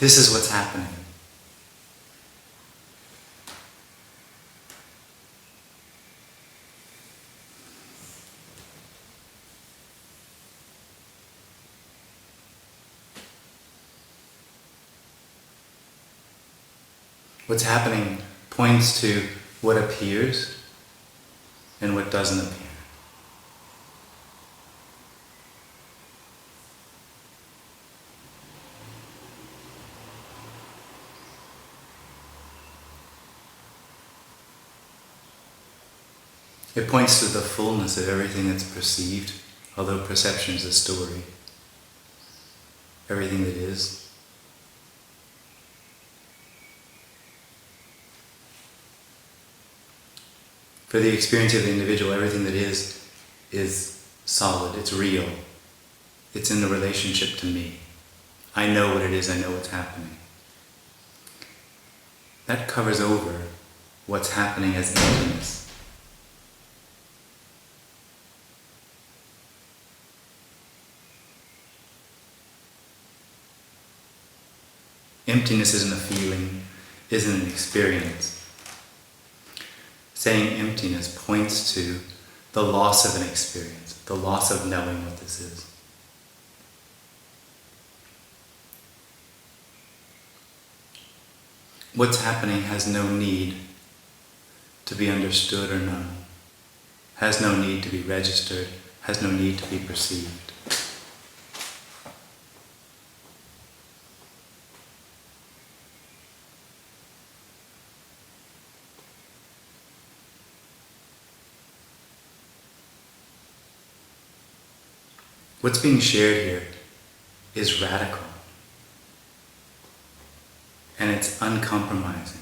This is what's happening. What's happening points to what appears and what doesn't appear. It points to the fullness of everything that's perceived, although perception is a story. Everything that is. For the experience of the individual, everything that is solid, it's real. It's in the relationship to me. I know what it is, I know what's happening. That covers over what's happening as emptiness. Emptiness isn't a feeling, isn't an experience. Saying emptiness points to the loss of an experience, the loss of knowing what this is. What's happening has no need to be understood or known, has no need to be registered, has no need to be perceived. What's being shared here is radical, and it's uncompromising.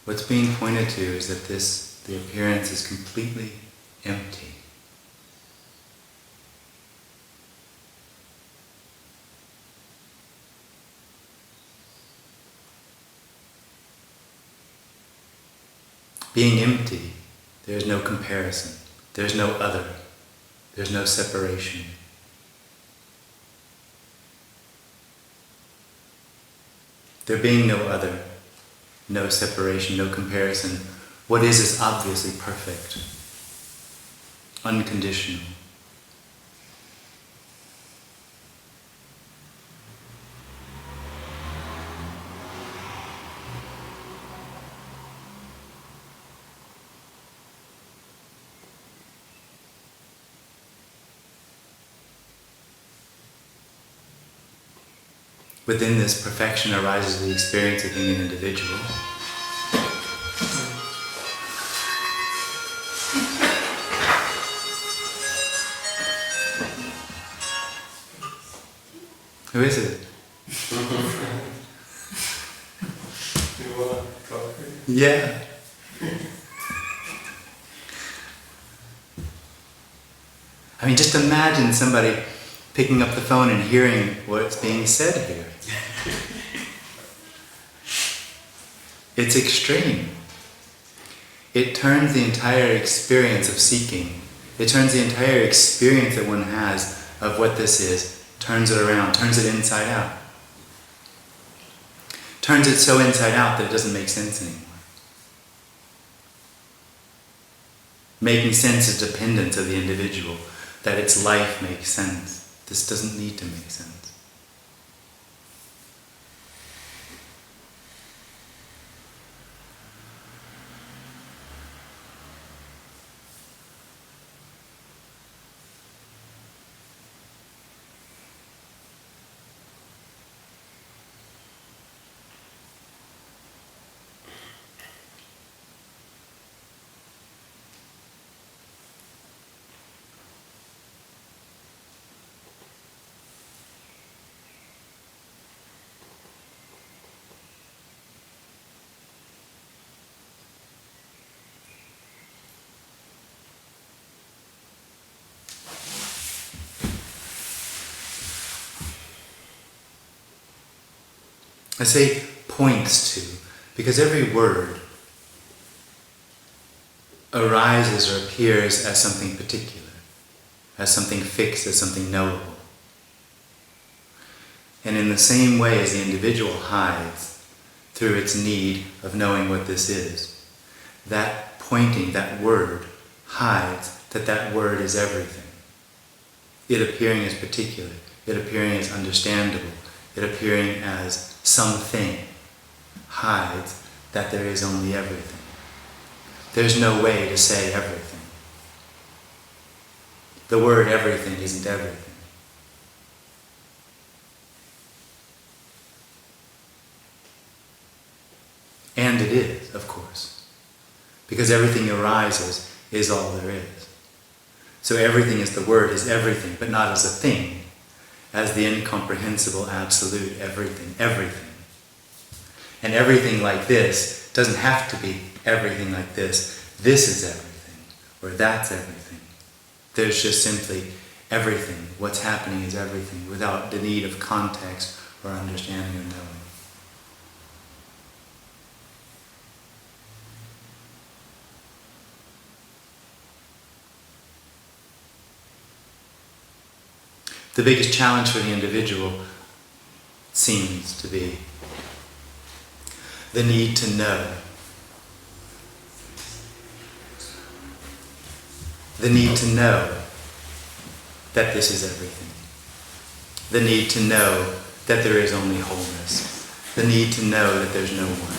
What's being pointed to is that the appearance is completely empty. Being empty, there's no comparison, there's no other. There's no separation. There being no other, no separation, no comparison, what is obviously perfect, unconditional. Within this perfection arises the experience of being an individual. Who is it? You want coffee? Yeah. I mean, just imagine somebody picking up the phone and hearing what's being said here. It's extreme. It turns the entire experience of seeking, it turns the entire experience that one has of what this is, turns it around, turns it inside out. Turns it so inside out that it doesn't make sense anymore. Making sense is dependence of the individual, that its life makes sense. This doesn't need to make sense. I say points to, because every word arises or appears as something particular, as something fixed, as something knowable. And in the same way as the individual hides through its need of knowing what this is, that pointing, that word, hides that that word is everything. It appearing as particular, it appearing as understandable, it appearing as something, hides that there is only everything. There's no way to say everything. The word everything isn't everything. And it is, of course, because everything arises is all there is. So everything as the word is everything, but not as a thing, as the incomprehensible absolute everything, everything. And everything like this doesn't have to be everything like this. This is everything, or that's everything. There's just simply everything. What's happening is everything, without the need of context or understanding or knowing. The biggest challenge for the individual seems to be the need to know. The need to know that this is everything. The need to know that there is only wholeness. The need to know that there's no one.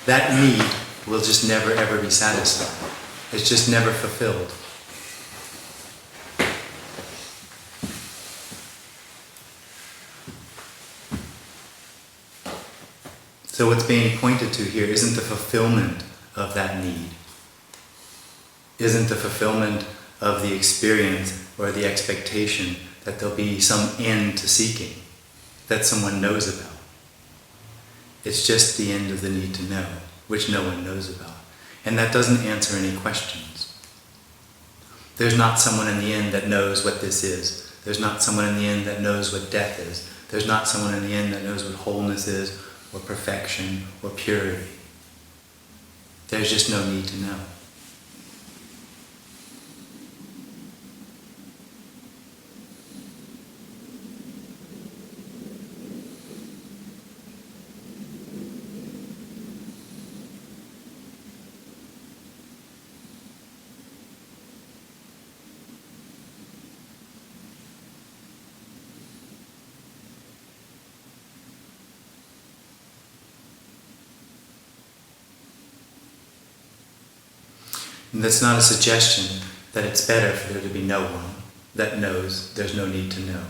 That need will just never ever be satisfied. It's just never fulfilled. So what's being pointed to here isn't the fulfillment of that need, isn't the fulfillment of the experience or the expectation that there'll be some end to seeking that someone knows about. It's just the end of the need to know, which no one knows about. And that doesn't answer any questions. There's not someone in the end that knows what this is. There's not someone in the end that knows what death is. There's not someone in the end that knows what wholeness is, or perfection, or purity. There's just no need to know. And that's not a suggestion that it's better for there to be no one that knows there's no need to know.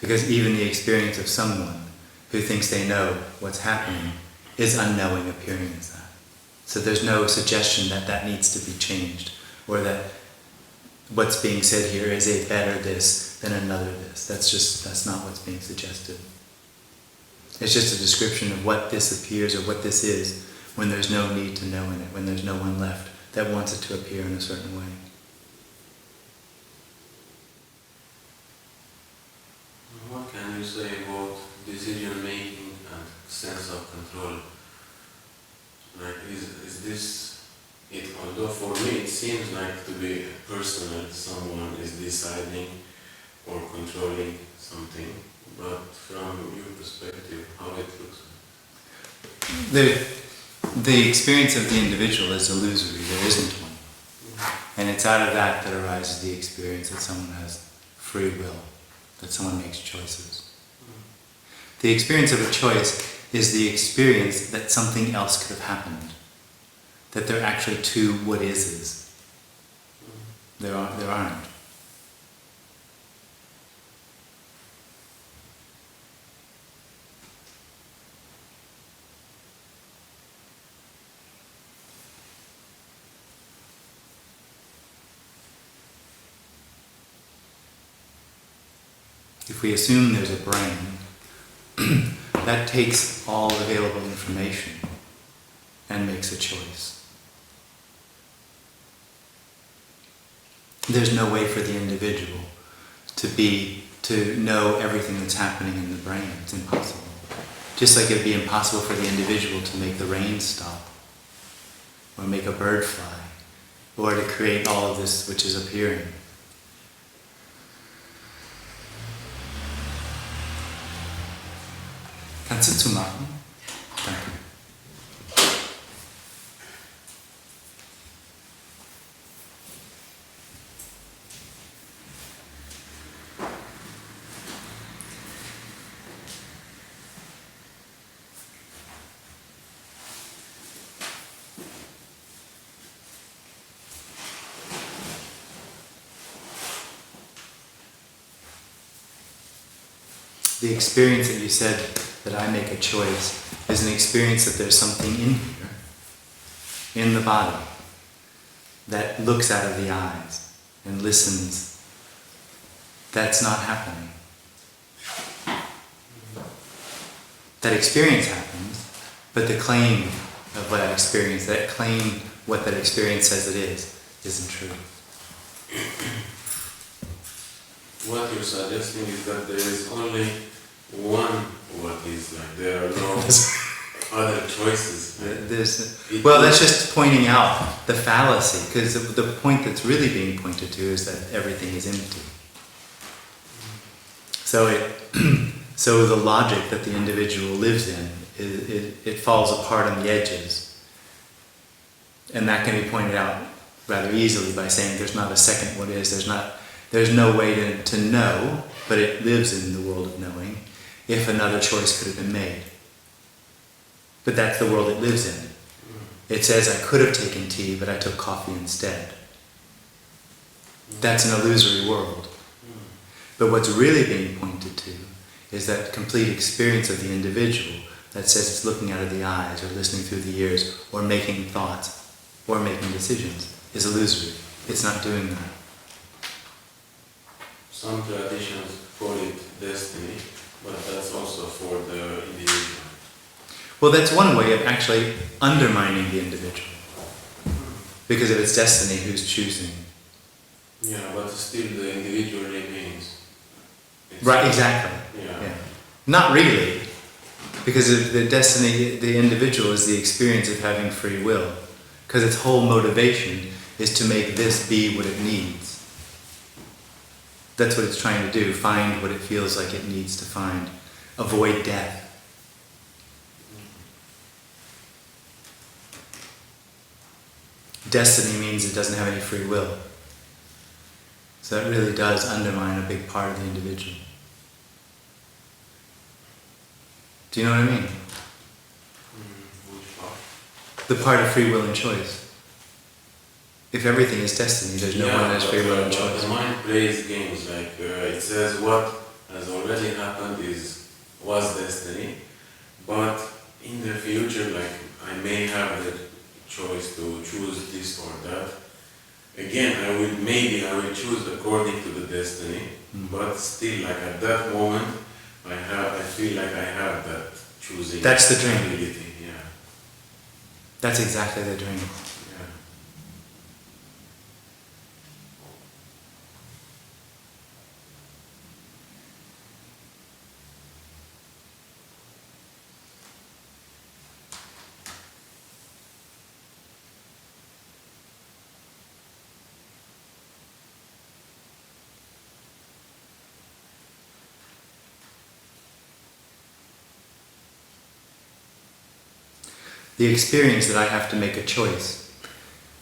Because even the experience of someone who thinks they know what's happening is unknowing appearing as that. So there's no suggestion that that needs to be changed, or that what's being said here is a better this than another this. That's not what's being suggested. It's just a description of what this appears or what this is when there's no need to know in it, when there's no one left that wants it to appear in a certain way. What can you say about decision making and sense of control? Like, is this it? Although for me it seems like to be personal, someone is deciding or controlling something, but from your perspective, how it looks like? The experience of the individual is illusory, there isn't one. And it's out of that that arises the experience that someone has free will, that someone makes choices. The experience of a choice is the experience that something else could have happened, that there are actually two what is. There aren't. If we assume there's a brain, that takes all available information and makes a choice. There's no way for the individual to know everything that's happening in the brain. It's impossible. Just like it'd be impossible for the individual to make the rain stop or make a bird fly. or to create all of this which is appearing. Kannst du zumachen? Danke. The experience that you said that I make a choice is an experience that there's something in here, in the body, that looks out of the eyes and listens. That's not happening. That experience happens, but the claim of what I experience, that claim what that experience says it is, isn't true. What you're suggesting is that there is only one what is, like there are no other choices. Well, that's just pointing out the fallacy, because the point that's really being pointed to is that everything is empty. So the logic that the individual lives in, it falls apart on the edges. And that can be pointed out rather easily by saying there's not a second what is, there's no way to know, but it lives in the world of knowing, if another choice could have been made. But that's the world it lives in. It says I could have taken tea, but I took coffee instead. That's an illusory world. But what's really being pointed to is that complete experience of the individual that says it's looking out of the eyes, or listening through the ears, or making thoughts, or making decisions, is illusory. It's not doing that. Some traditions call it destiny, but that's also for the individual. Well, that's one way of actually undermining the individual. Because if it's destiny, who's choosing? Yeah, but still the individual remains. Right, exactly. Yeah. Not really. Because if the destiny, the individual is the experience of having free will. Because its whole motivation is to make this be what it needs. That's what it's trying to do, find what it feels like it needs to find. Avoid death. Destiny means it doesn't have any free will. So that really does undermine a big part of the individual. Do you know what I mean? Which part? The part of free will and choice. If everything is destiny, there's no one that has free will and choice. The mind plays games, like it says what has already happened was destiny, but in the future, like I may have the choice to choose this or that. Again, I will choose according to the destiny, but still, like at that moment, I feel like I have that choosing. That's the dream. ability. Yeah. That's exactly the dream. Yeah. The experience that I have to make a choice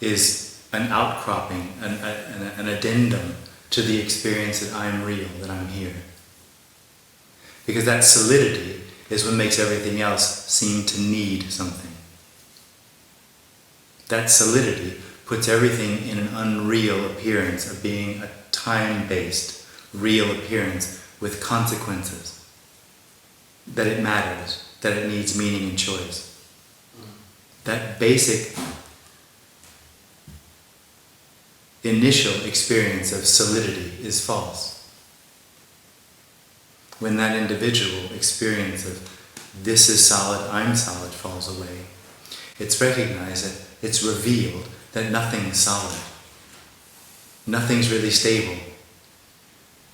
is an outcropping, an addendum to the experience that I'm real, that I'm here. Because that solidity is what makes everything else seem to need something. That solidity puts everything in an unreal appearance of being a time-based, real appearance with consequences. That it matters, that it needs meaning and choice. That basic initial experience of solidity is false. When that individual experience of this is solid, I'm solid falls away, it's recognized that it's revealed that nothing's solid. Nothing's really stable.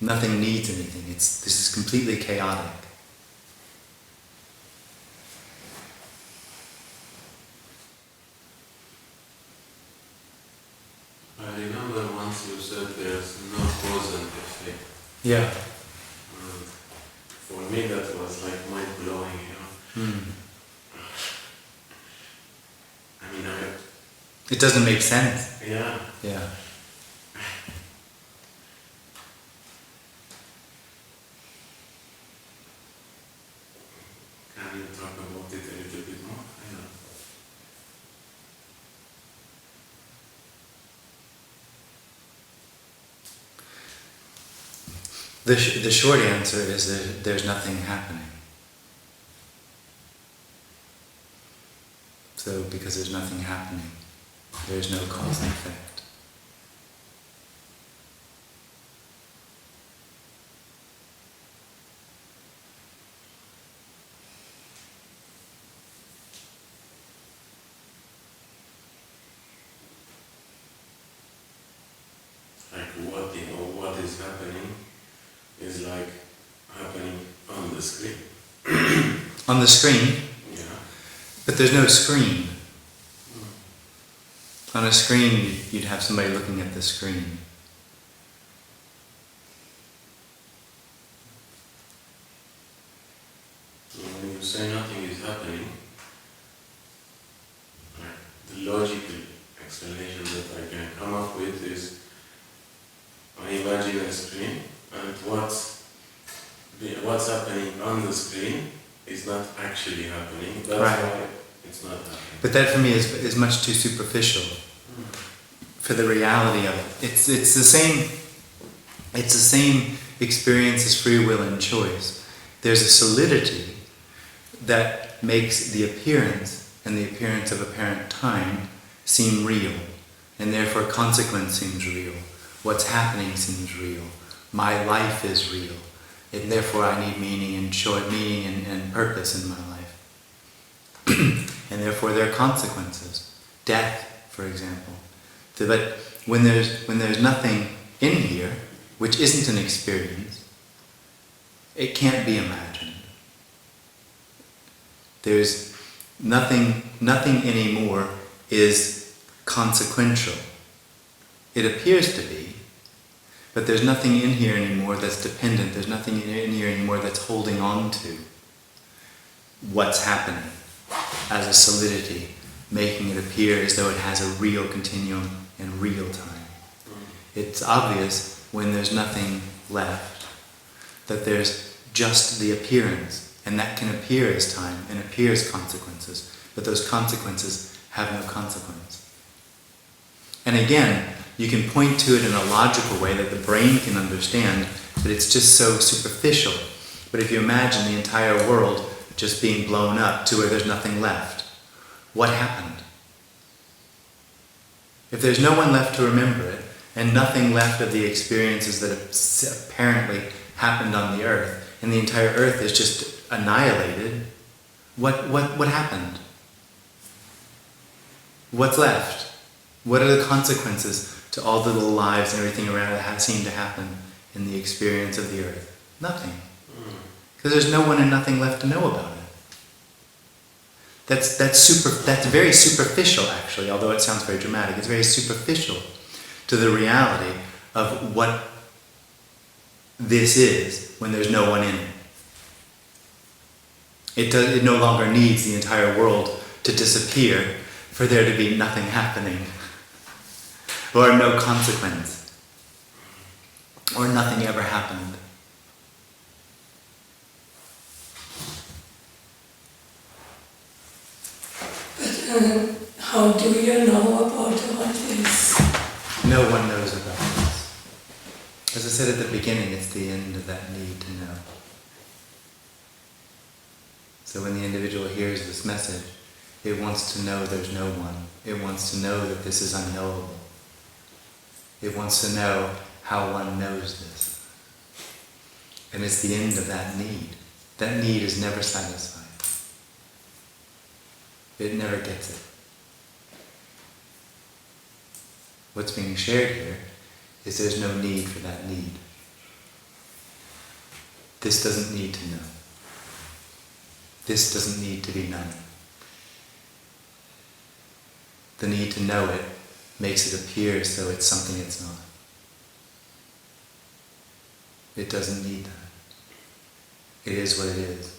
Nothing needs anything. This is completely chaotic. Yeah. And for me that was like mind-blowing, you know. I mean, It doesn't make sense. yeah. Yeah. Can you talk about it a little bit more? Yeah. The short answer is that there's nothing happening. So because there's nothing happening, there's no cause and effect. Like what is happening is like happening on the screen. On the screen, Yeah. but there's no screen. On a screen, you'd have somebody looking at the screen. When you say nothing is happening, like the logical explanation that I can come up with is I imagine a screen and what's happening on the screen is not actually happening. That's Right. why it's not happening. But that for me is much too superficial for the reality of it. It's the same experience as free will and choice. There's a solidity that makes the appearance and the appearance of apparent time seem real, and therefore consequence seems real. What's happening seems real. My life is real, and therefore I need meaning and purpose in my life. And therefore there are consequences. Death, for example. But when there's nothing in here, which isn't an experience, it can't be imagined. There's nothing anymore is consequential. It appears to be, but there's nothing in here anymore that's dependent. There's nothing in here anymore that's holding on to what's happening as a solidity, making it appear as though it has a real continuum in real time. It's obvious when there's nothing left that there's just the appearance, and that can appear as time and appear as consequences, but those consequences have no consequence. And again, you can point to it in a logical way that the brain can understand, but it's just so superficial. But if you imagine the entire world just being blown up to where there's nothing left, what happened? If there's no one left to remember it, and nothing left of the experiences that have apparently happened on the earth, and the entire earth is just annihilated, what happened? What's left? What are the consequences to all the little lives and everything around it that seem to happen in the experience of the earth? Nothing. Because there's no one and nothing left to know about it. That's very superficial, actually, although it sounds very dramatic. It's very superficial to the reality of what this is when there's no one in it. It no longer needs the entire world to disappear for there to be nothing happening, or no consequence, or nothing ever happened. But how do you know about all this? No one knows about this. As I said at the beginning, it's the end of that need to know. So when the individual hears this message, it wants to know there's no one. It wants to know that this is unknowable. It wants to know how one knows this. And it's the end of that need. That need is never satisfied. It never gets it. What's being shared here is there's no need for that need. This doesn't need to know. This doesn't need to be known. The need to know it makes it appear as though it's something it's not. It doesn't need that. It is what it is.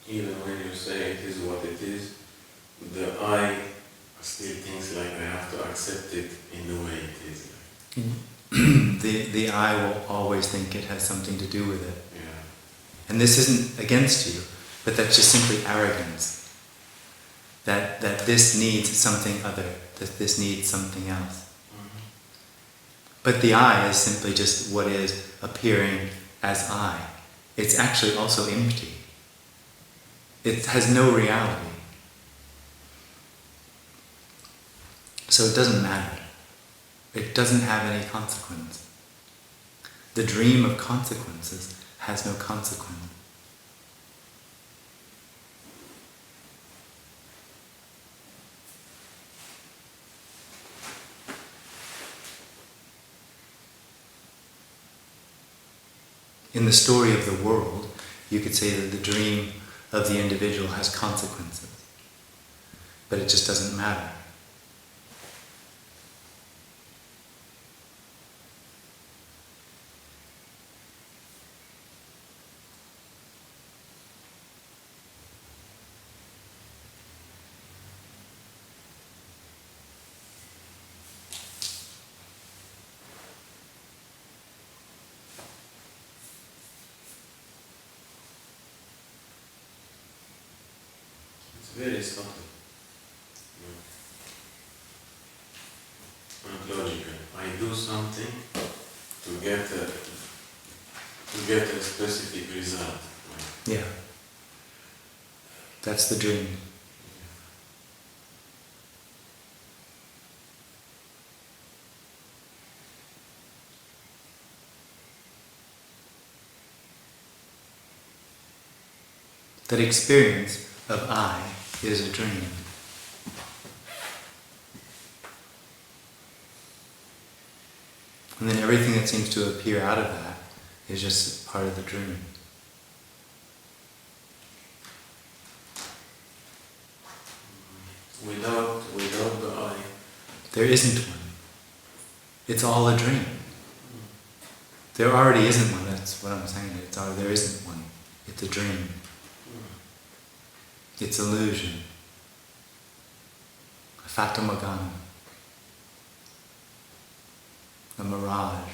Even when you say it is what it is, the I still thinks like I have to accept it in the way it is. The I will always think it has something to do with it. Yeah. And this isn't against you, but that's just simply arrogance. That this needs something other, that this needs something else. Mm-hmm. But the I is simply just what is appearing as I. It's actually also empty. It has no reality. So it doesn't matter. It doesn't have any consequence. The dream of consequences has no consequence. In the story of the world, you could say that the dream of the individual has consequences. But it just doesn't matter. It's very subtle. Not logical. I do something to get a specific result. Yeah. That's the dream. That experience of I is a dream. And then everything that seems to appear out of that is just part of the dream. Without the I. There isn't one. It's all a dream. There already isn't one, that's what I'm saying. There isn't one. It's a dream. It's illusion. A fatamorgana. A mirage.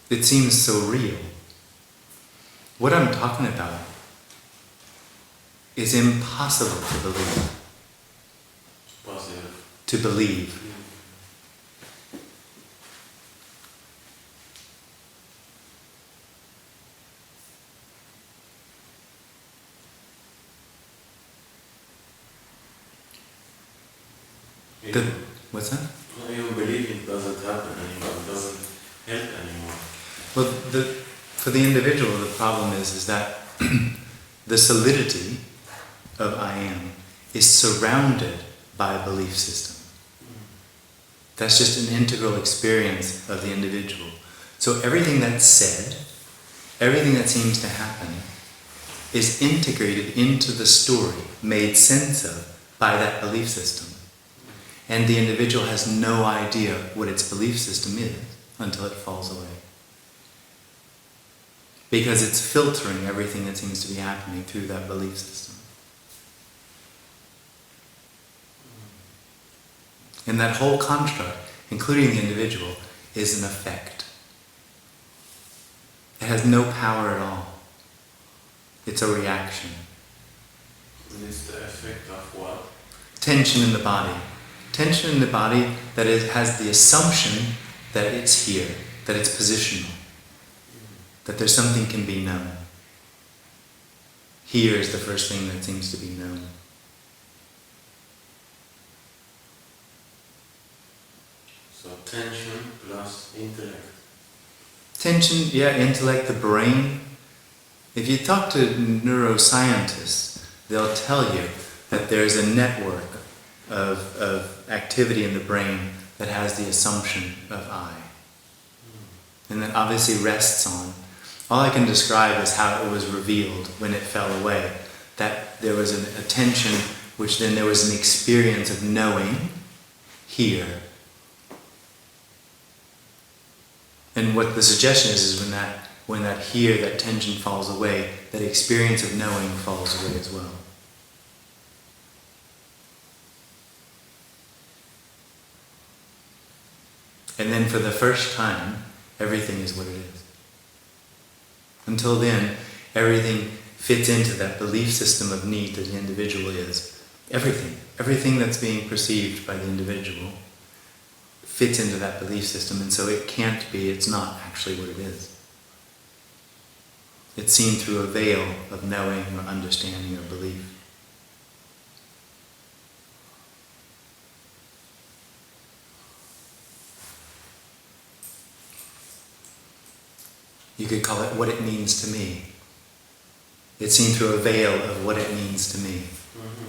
It seems so real. What I'm talking about is impossible to believe. Positive. To believe. What's that? I even believe it doesn't happen anymore, it doesn't help anymore. Well, for the individual, the problem is that the solidity of I am is surrounded by a belief system. That's just an integral experience of the individual. So everything that's said, everything that seems to happen, is integrated into the story, made sense of by that belief system. And the individual has no idea what its belief system is until it falls away. Because it's filtering everything that seems to be happening through that belief system. And that whole construct, including the individual, is an effect. It has no power at all. It's a reaction. And it's the effect of what? Tension in the body. Tension in the body that it has the assumption that it's here, that it's positional, that there's something can be known. Here is the first thing that seems to be known. So tension plus intellect. Tension, yeah, intellect, the brain, If you talk to neuroscientists, they'll tell you that there's a network of activity in the brain that has the assumption of I. And that obviously rests on, all I can describe is how it was revealed when it fell away. That there was an attention, which then there was an experience of knowing here. And what the suggestion is when that here, that tension falls away, that experience of knowing falls away as well. And then for the first time, everything is what it is. Until then, everything fits into that belief system of need that the individual is. Everything that's being perceived by the individual fits into that belief system, and so it can't be, it's not actually what it is. It's seen through a veil of knowing or understanding or belief. You could call it what it means to me. It's seen through a veil of what it means to me. Mm-hmm.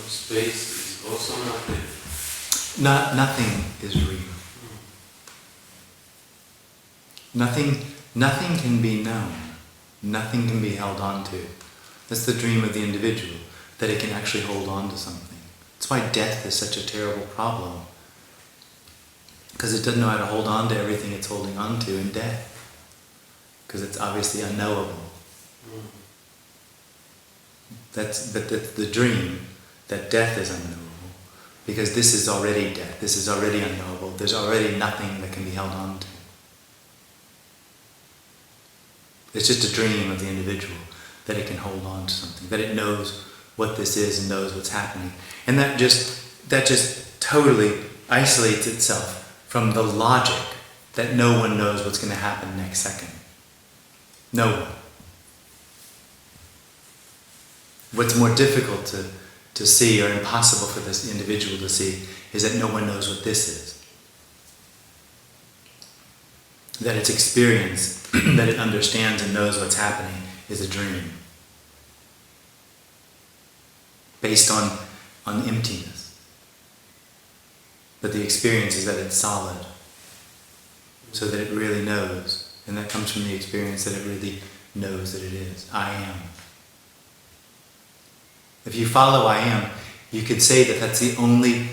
Space is also not real. Nothing is real. Nothing can be known. Nothing can be held on to. That's the dream of the individual, that it can actually hold on to something. That's why death is such a terrible problem. Because it doesn't know how to hold on to everything it's holding on to in death. Because it's obviously unknowable. That's the dream, that death is unknowable. Because this is already death, this is already unknowable, there's already nothing that can be held on to. It's just a dream of the individual that it can hold on to something, that it knows what this is and knows what's happening. And that just totally isolates itself from the logic that no one knows what's going to happen next second. No one. What's more difficult to see, or impossible for this individual to see, is that no one knows what this is. That its experience, that it understands and knows what's happening, is a dream. Based on emptiness. But the experience is that it's solid. So that it really knows. And that comes from the experience that it really knows that it is. I am. If you follow I am, you could say that that's the only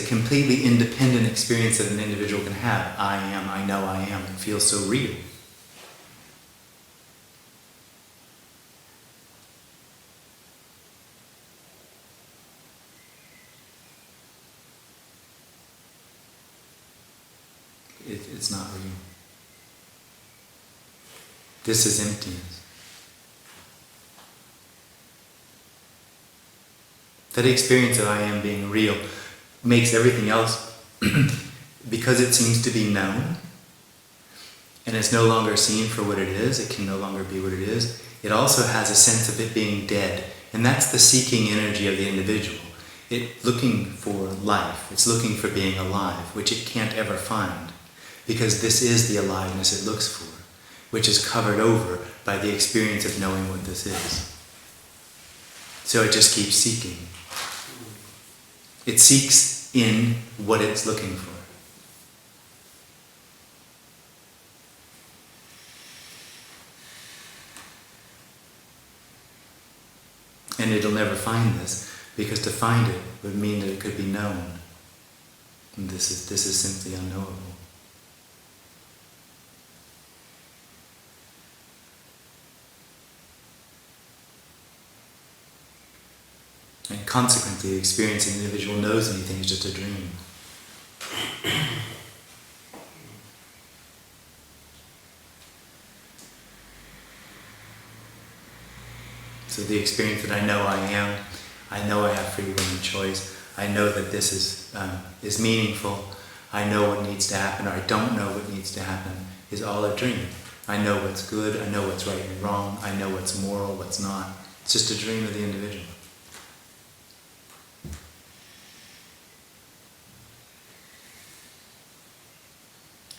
completely independent experience that an individual can have. I am, I know I am. It feels so real. It's not real. This is emptiness. That experience of I am being real makes everything else, because it seems to be known, and it's no longer seen for what it is, it can no longer be what it is, it also has a sense of it being dead. And that's the seeking energy of the individual. It's looking for life, it's looking for being alive, which it can't ever find. Because this is the aliveness it looks for, which is covered over by the experience of knowing what this is. So it just keeps seeking. It seeks in what it's looking for. And it'll never find this, because to find it would mean that it could be known. And this is simply unknowable. And consequently, the experience of the individual knows anything is just a dream. So the experience that I know I am, I know I have free will and choice, I know that this is meaningful, I know what needs to happen, or I don't know what needs to happen, is all a dream. I know what's good, I know what's right and wrong, I know what's moral, what's not. It's just a dream of the individual.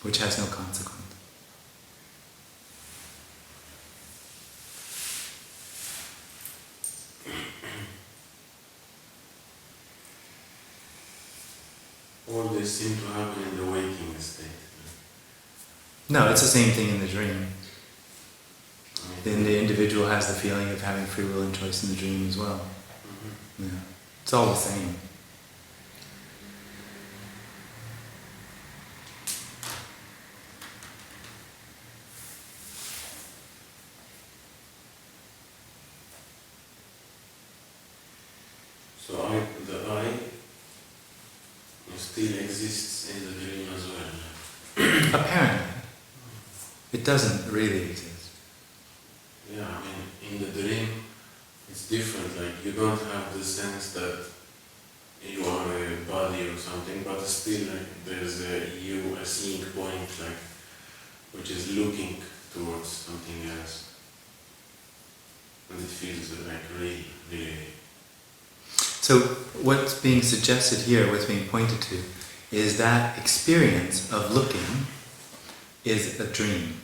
Which has no consequence. All this seem to happen in the waking state. No, it's the same thing in the dream. Then the individual has the feeling of having free will and choice in the dream as well. Mm-hmm. Yeah. It's all the same. So the I still exists in the dream as well. Apparently. It doesn't really exist. Yeah, I mean, in the dream, it's different. Like, you don't have the sense that you are a body or something, but still, like, there's a you, a seeing point, like, which is looking towards something else. And it feels like really, really. So what's being suggested here, what's being pointed to, is that experience of looking is a dream.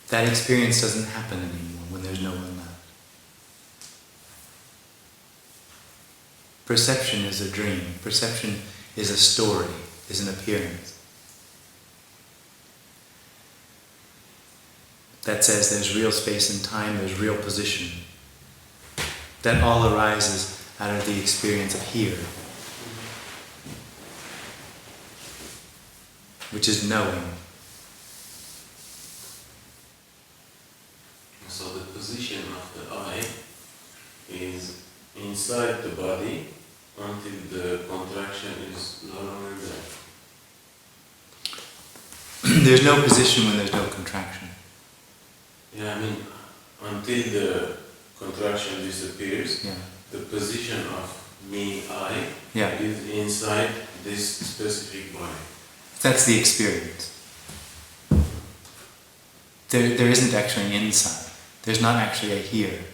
That experience doesn't happen anymore when there's no one left. Perception is a dream. Perception is a story, is an appearance. That says there's real space and time, there's real position. That all arises out of the experience of here, which is knowing. So the position of the I is inside the body until the contraction is no longer there. There's no position when there's no contraction. Yeah, until the contraction disappears, Yeah. the position of me, I, Yeah. is inside this specific body. That's the experience. There isn't actually an inside. There's not actually a here.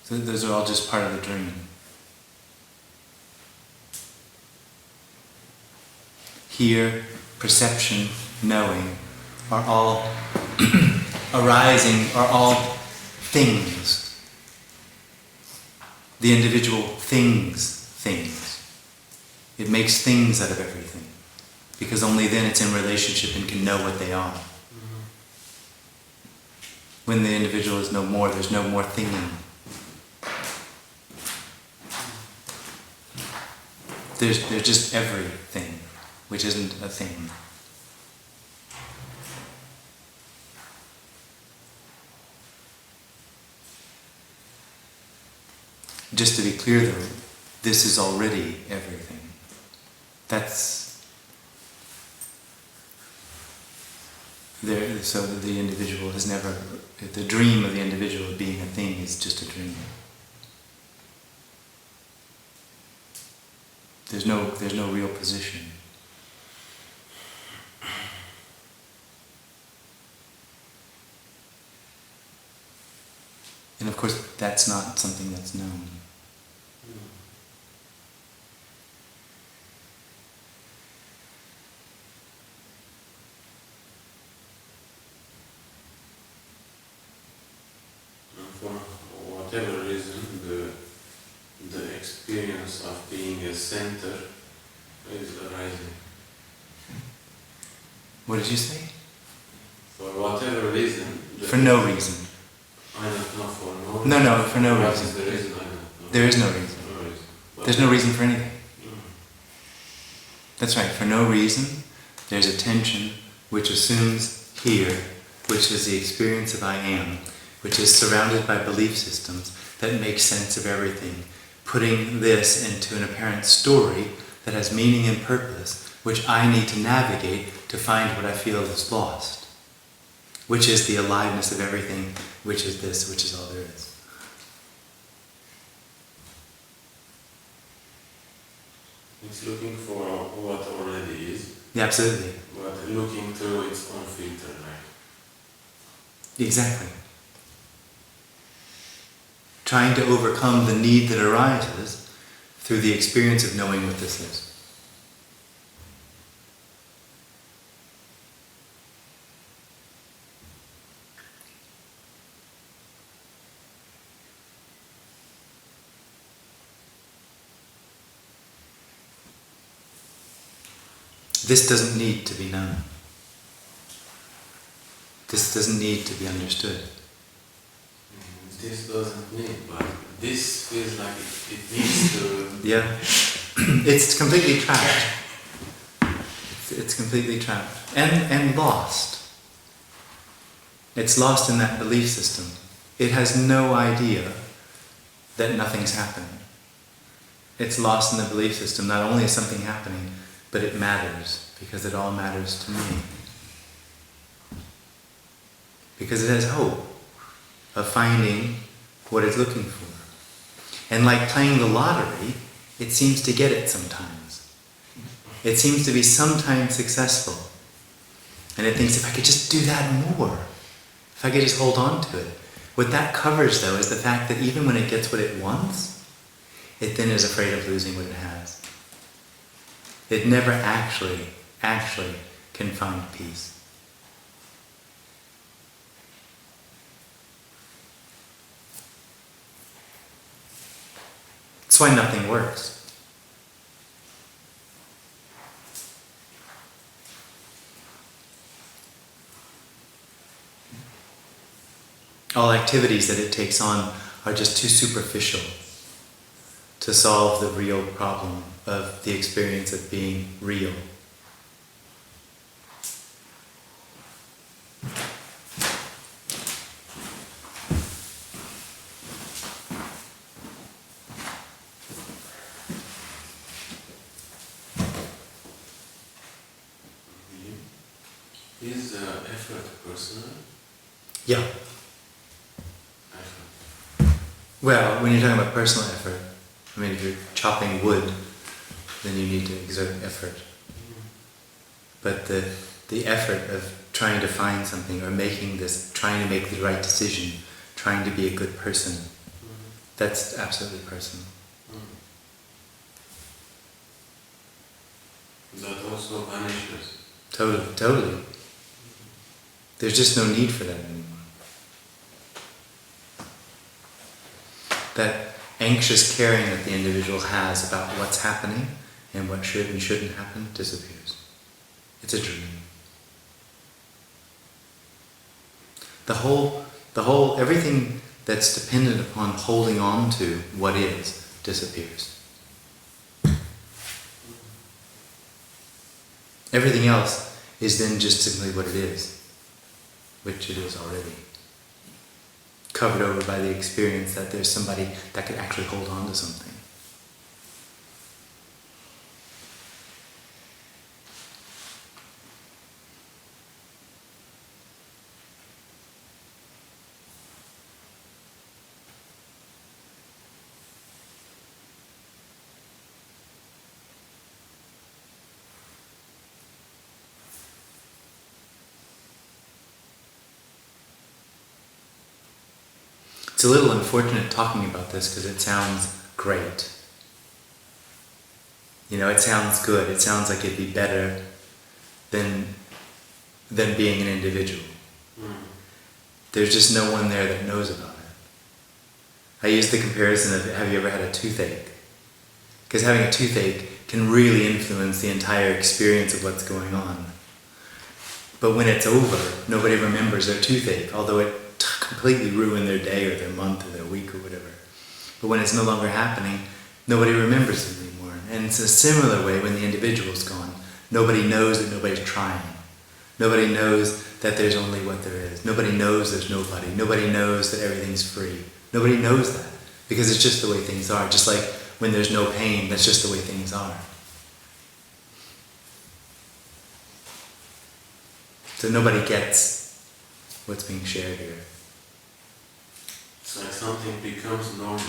So those are all just part of the dream. Here, perception, knowing, are all arising, are all things. The individual things. It makes things out of everything. Because only then it's in relationship and can know what they are. When the individual is no more, there's no more thinging. There's just everything, which isn't a thing. Just to be clear though, this is already everything. That's there. So the individual has never. The dream of the individual of being a thing is just a dream. There's no real position. And of course, that's not something that's known. For whatever reason, the experience of being a center is arising. What did you say? For whatever reason. For no reason. I don't know, for no reason. No, for no What reason. is the reason? I don't know. There is no reason. No reason. But There's no reason for anything. Mm. That's right, for no reason, there's a tension which assumes here, which is the experience of I am, which is surrounded by belief systems that make sense of everything, putting this into an apparent story that has meaning and purpose, which I need to navigate to find what I feel is lost, which is the aliveness of everything, which is this, which is all there is. It's looking for what already is, Yeah, absolutely. but looking through its own filter, right? Exactly. Trying to overcome the need that arises through the experience of knowing what this is. This doesn't need to be known. This doesn't need to be understood. This doesn't need, but this feels like it needs to. Yeah. It's completely trapped. It's completely trapped. And lost. It's lost in that belief system. It has no idea that nothing's happening. It's lost in the belief system. Not only is something happening, but it matters, because it all matters to me. Because it has hope of finding what it's looking for. And like playing the lottery, it seems to get it sometimes. It seems to be sometimes successful. And it thinks, if I could just do that more, if I could just hold on to it. What that covers, though, is the fact that even when it gets what it wants, it then is afraid of losing what it has. It never actually can find peace. That's why nothing works. All activities that it takes on are just too superficial to solve the real problem of the experience of being real. Is effort personal? Yeah. Effort. Well, when you're talking about personal effort, I mean, if you're chopping wood, then you need to exert effort. But the effort of trying to find something or trying to make the right decision, trying to be a good person, that's absolutely personal. That also vanishes. Totally. There's just no need for that anymore. That anxious caring that the individual has about what's happening and what should and shouldn't happen disappears. It's a dream. The whole, everything that's dependent upon holding on to what is, disappears. Everything else is then just simply what it is, which it is already. Covered over by the experience that there's somebody that could actually hold on to something. It's a little unfortunate talking about this because it sounds great. You know, it sounds good. It sounds like it'd be better than being an individual. There's just no one there that knows about it. I use the comparison of, have you ever had a toothache? Because having a toothache can really influence the entire experience of what's going on. But when it's over, nobody remembers their toothache, although it completely ruined their day or their month or their week or whatever. But when it's no longer happening, nobody remembers it anymore. And it's a similar way when the individual's gone. Nobody knows that nobody's trying. Nobody knows that there's only what there is. Nobody knows there's nobody. Nobody knows that everything's free. Nobody knows that because it's just the way things are. Just like when there's no pain, that's just the way things are. So nobody gets what's being shared here. It's like something becomes normal.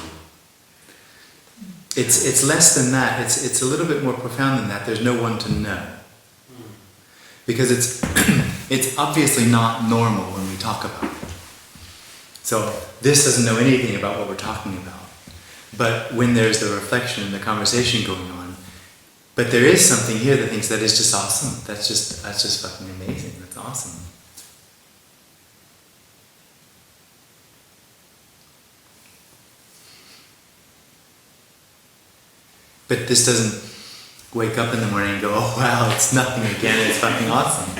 It's less than that. It's a little bit more profound than that. There's no one to know. Because it's obviously not normal when we talk about it. So this doesn't know anything about what we're talking about. But when there's the reflection and the conversation going on, but there is something here that thinks that is just awesome. That's just fucking amazing. That's awesome. But this doesn't wake up in the morning and go, oh wow, it's nothing again, it's fucking awesome.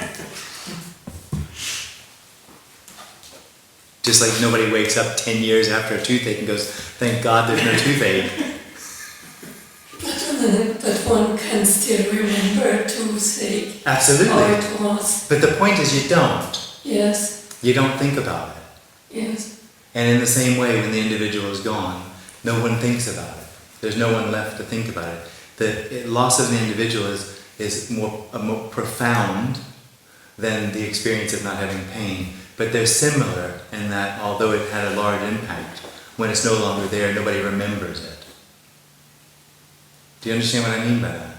Just like nobody wakes up 10 years after a toothache and goes, thank God there's no toothache. But one can still remember toothache. Absolutely. How it was. But the point is you don't. Yes. You don't think about it. Yes. And in the same way, when the individual is gone, no one thinks about it. There's no one left to think about it. The loss of the individual is more profound than the experience of not having pain. But they're similar in that although it had a large impact, when it's no longer there, nobody remembers it. Do you understand what I mean by that?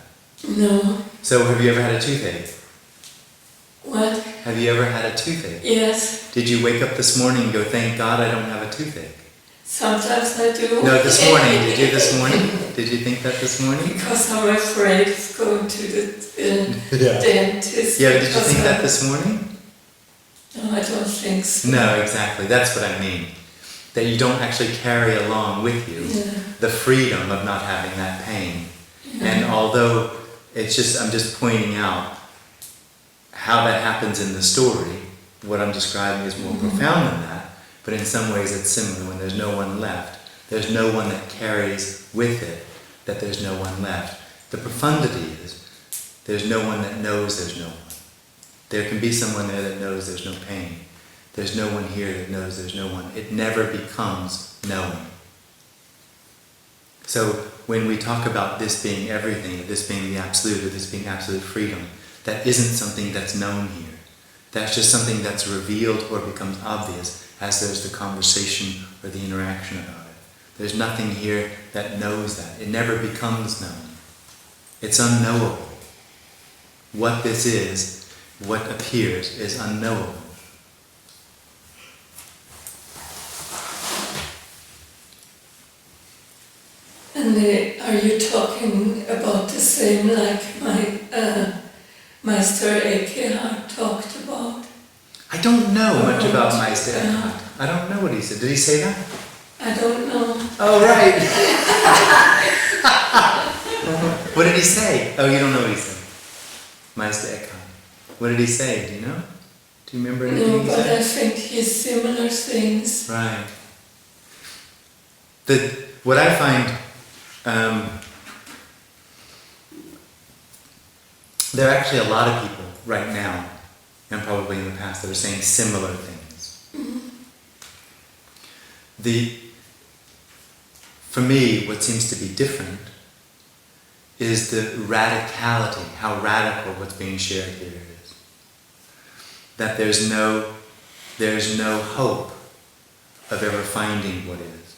No. So have you ever had a toothache? What? Have you ever had a toothache? Yes. Did you wake up this morning and go, thank God I don't have a toothache? Sometimes I do. No, this morning. Did you this morning? Did you think that this morning? Because I'm afraid of going to the dentist. Yeah, did you think that this morning? No, I don't think so. No, exactly. That's what I mean. That you don't actually carry along with you the freedom of not having that pain. Yeah. And although I'm just pointing out how that happens in the story, what I'm describing is more profound than that, but in some ways it's similar. When there's no one left, there's no one that carries with it that there's no one left. The profundity is there's no one that knows there's no one. There can be someone there that knows there's no pain. There's no one here that knows there's no one. It never becomes knowing. So when we talk about this being everything, or this being the absolute, or this being absolute freedom, that isn't something that's known here. That's just something that's revealed or becomes obvious as there's the conversation or the interaction about it. There's nothing here that knows that. It never becomes known. It's unknowable. What this is, what appears, is unknowable. And are you talking about the same like my Meister Eckhart talked about? I don't know much about Meister Eckhart. I don't know what he said. Did he say that? I don't know. Oh, right. What did he say? Oh, you don't know what he said. Meister Eckhart. What did he say? Do you know? Do you remember anything No, he but said? I think he's similar things. Right. What I find, there are actually a lot of people right now, and probably in the past, that are saying similar things. Mm-hmm. For me, what seems to be different is the radicality, how radical what's being shared here is. That there's no hope of ever finding what is.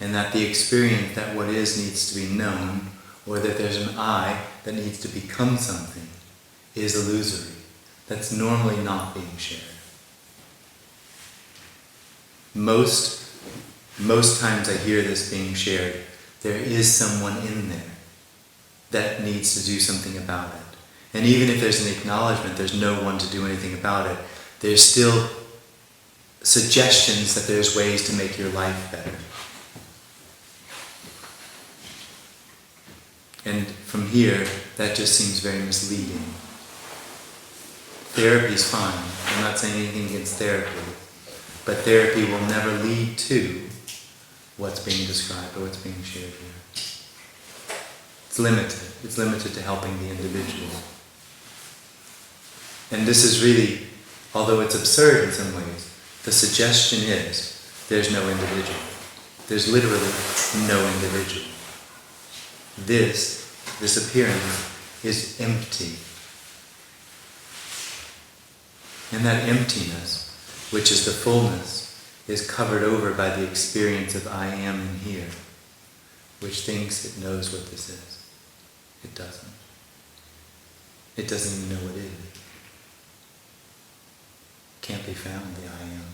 And that the experience that what is needs to be known, or that there's an I that needs to become something, is illusory. That's normally not being shared. Most times I hear this being shared, there is someone in there that needs to do something about it. And even if there's an acknowledgement, there's no one to do anything about it, there's still suggestions that there's ways to make your life better. And from here, that just seems very misleading. Therapy's fine. I'm not saying anything against therapy. But therapy will never lead to what's being described or what's being shared here. It's limited. It's limited to helping the individual. And this is really, although it's absurd in some ways, the suggestion is there's no individual. There's literally no individual. This appearance is empty. And that emptiness, which is the fullness, is covered over by the experience of I am in here, which thinks it knows what this is. It doesn't. It doesn't even know what it is. Can't be found, the I am.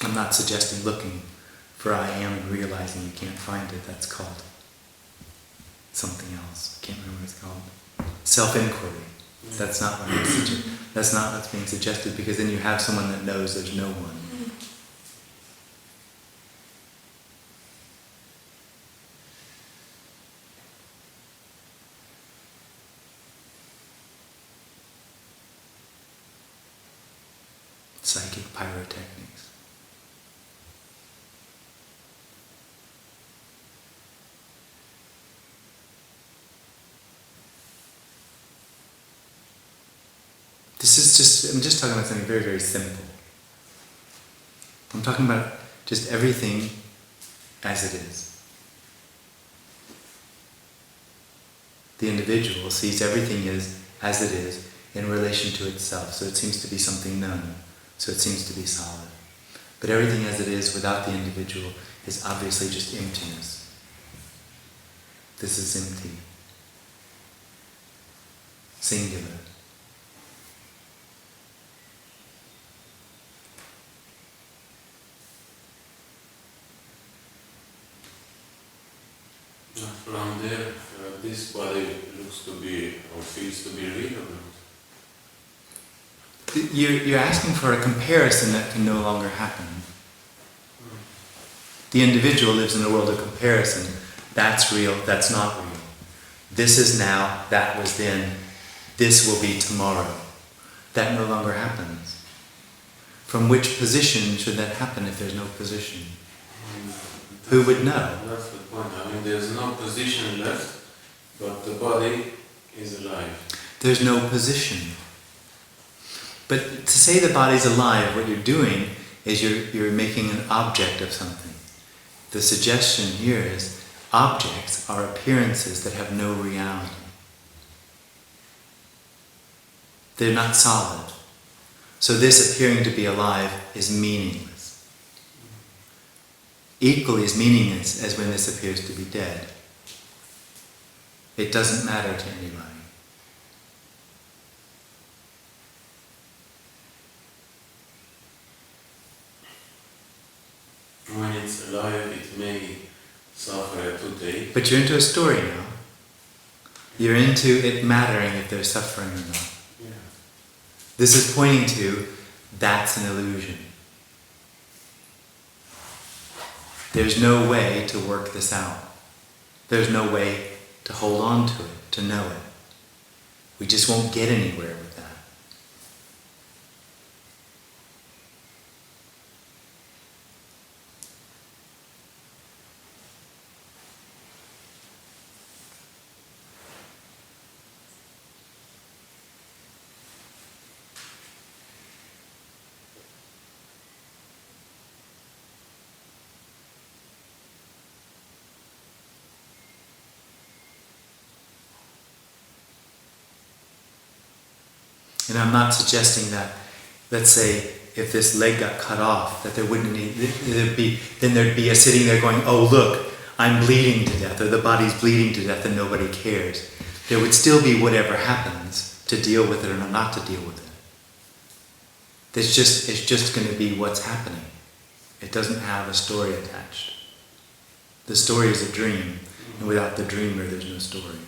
I'm not suggesting looking for I am and realizing you can't find it. That's called something else. I can't remember what it's called. Self-inquiry. That's not what that's not what's being suggested, because then you have someone that knows there's no one. Psychic pyrotechnics. I'm just talking about something very, very simple. I'm talking about just everything as it is. The individual sees everything as it is in relation to itself, so it seems to be something known, so it seems to be solid. But everything as it is without the individual is obviously just emptiness. This is empty. Singular. From there, this body looks to be or feels to be real or not? You're asking for a comparison that can no longer happen. The individual lives in a world of comparison. That's real, that's not real. This is now, that was then, this will be tomorrow. That no longer happens. From which position should that happen if there's no position? Who would know? That's the point. I mean, there's no position left, but the body is alive. There's no position. But to say the body's alive, what you're doing is you're making an object of something. The suggestion here is objects are appearances that have no reality. They're not solid. So this appearing to be alive is meaningless. Equally as meaningless as when this appears to be dead. It doesn't matter to anybody. When it's alive, it may suffer today. But you're into a story now. You're into it mattering if there's suffering or not. Yeah. This is pointing to that's an illusion. There's no way to work this out. There's no way to hold on to it, to know it. We just won't get anywhere with that. And I'm not suggesting that, let's say, if this leg got cut off, that there wouldn't need, there'd be a sitting there going, oh look, I'm bleeding to death, or the body's bleeding to death and nobody cares. There would still be whatever happens to deal with it or not to deal with it. It's just going to be what's happening. It doesn't have a story attached. The story is a dream, and without the dreamer there's no story.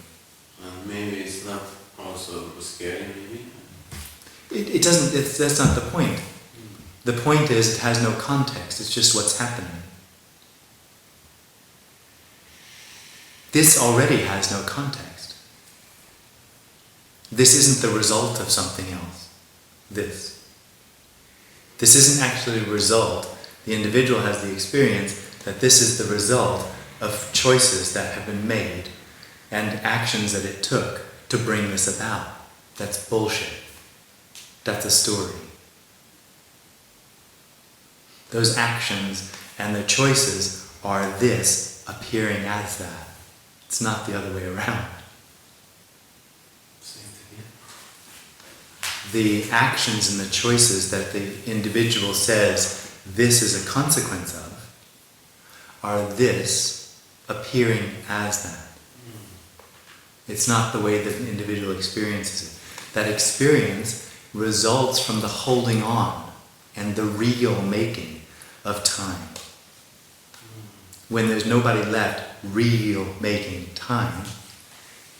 And maybe it's not also scary, maybe? It doesn't, that's not the point. The point is it has no context, it's just what's happening. This already has no context. This isn't the result of something else. This isn't actually a result. The individual has the experience that this is the result of choices that have been made and actions that it took to bring this about. That's bullshit. That's a story. Those actions and the choices are this appearing as that. It's not the other way around. Say it again. The actions and the choices that the individual says this is a consequence of are this appearing as that. It's not the way that an individual experiences it. That experience results from the holding on and the real making of time. When there's nobody left real making time,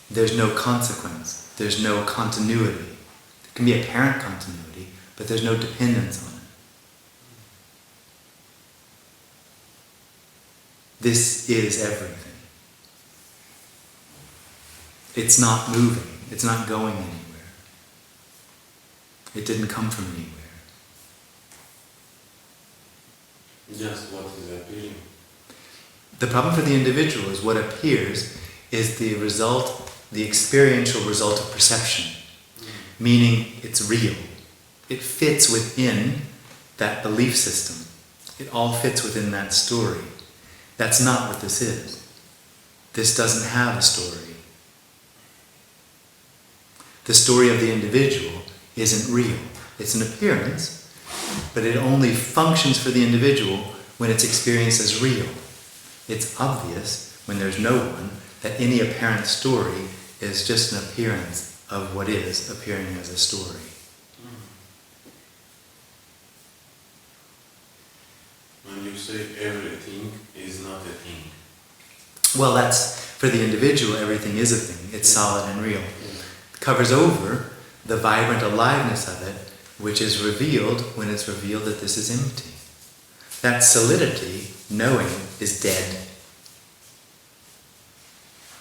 there's no consequence, there's no continuity. There can be apparent continuity, but there's no dependence on it. This is everything. It's not moving, it's not going anywhere. It didn't come from anywhere. Just what is appearing. The problem for the individual is what appears is the result, the experiential result of perception. Meaning it's real. It fits within that belief system. It all fits within that story. That's not what this is. This doesn't have a story. The story of the individual isn't real. It's an appearance, but it only functions for the individual when it's experienced as real. It's obvious, when there's no one, that any apparent story is just an appearance of what is appearing as a story. When you say everything is not a thing. Well, that's, for the individual, everything is a thing. It's solid and real. It covers over the vibrant aliveness of it, which is revealed when it's revealed that this is empty. That solidity, knowing, is dead.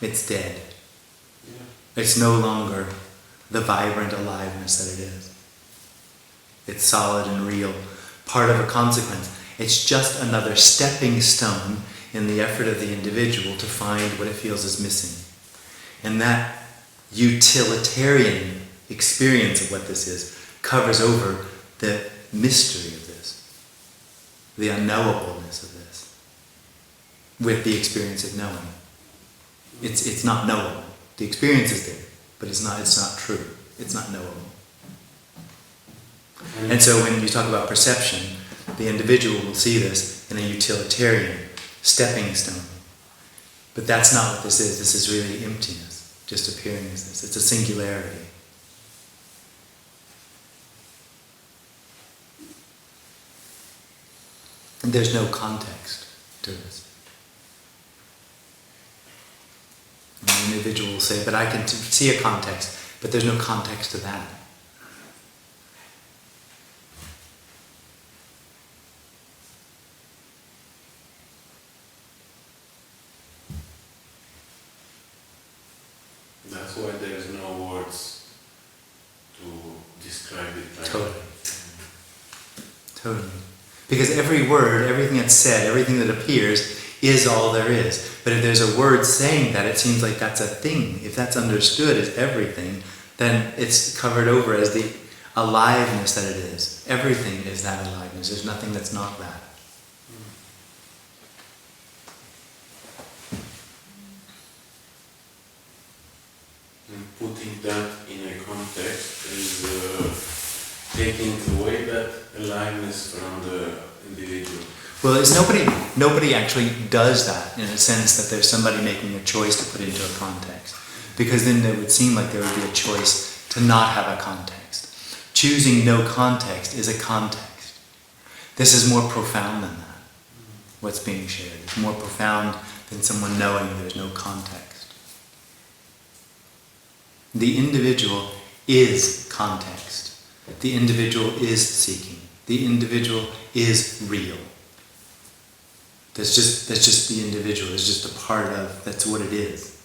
It's dead. Yeah. It's no longer the vibrant aliveness that it is. It's solid and real, part of a consequence. It's just another stepping stone in the effort of the individual to find what it feels is missing. And that utilitarian experience of what this is covers over the mystery of this, the unknowableness of this, with the experience of knowing. It's not knowable. The experience is there, but it's not true. It's not knowable. And so when you talk about perception, the individual will see this in a utilitarian stepping stone. But that's not what this is. This is really emptiness, just appearing as this. It's a singularity. And there's no context to this. And the individual will say, but I can see a context, but there's no context to that. That's why there's no words to describe it. Like Totally. Because every word, everything that's said, everything that appears is all there is. But if there's a word saying that, it seems like that's a thing. If that's understood as everything, then it's covered over as the aliveness that it is. Everything is that aliveness. There's nothing that's not that. And putting that in a context is taking away that aliveness from the individual. Well, it's nobody actually does that in a sense that there's somebody making a choice to put into a context. Because then it would seem like there would be a choice to not have a context. Choosing no context is a context. This is more profound than that, what's being shared. It's more profound than someone knowing there's no context. The individual is context. The individual is seeking. The individual is real. That's just the individual. It's just a part of, that's what it is.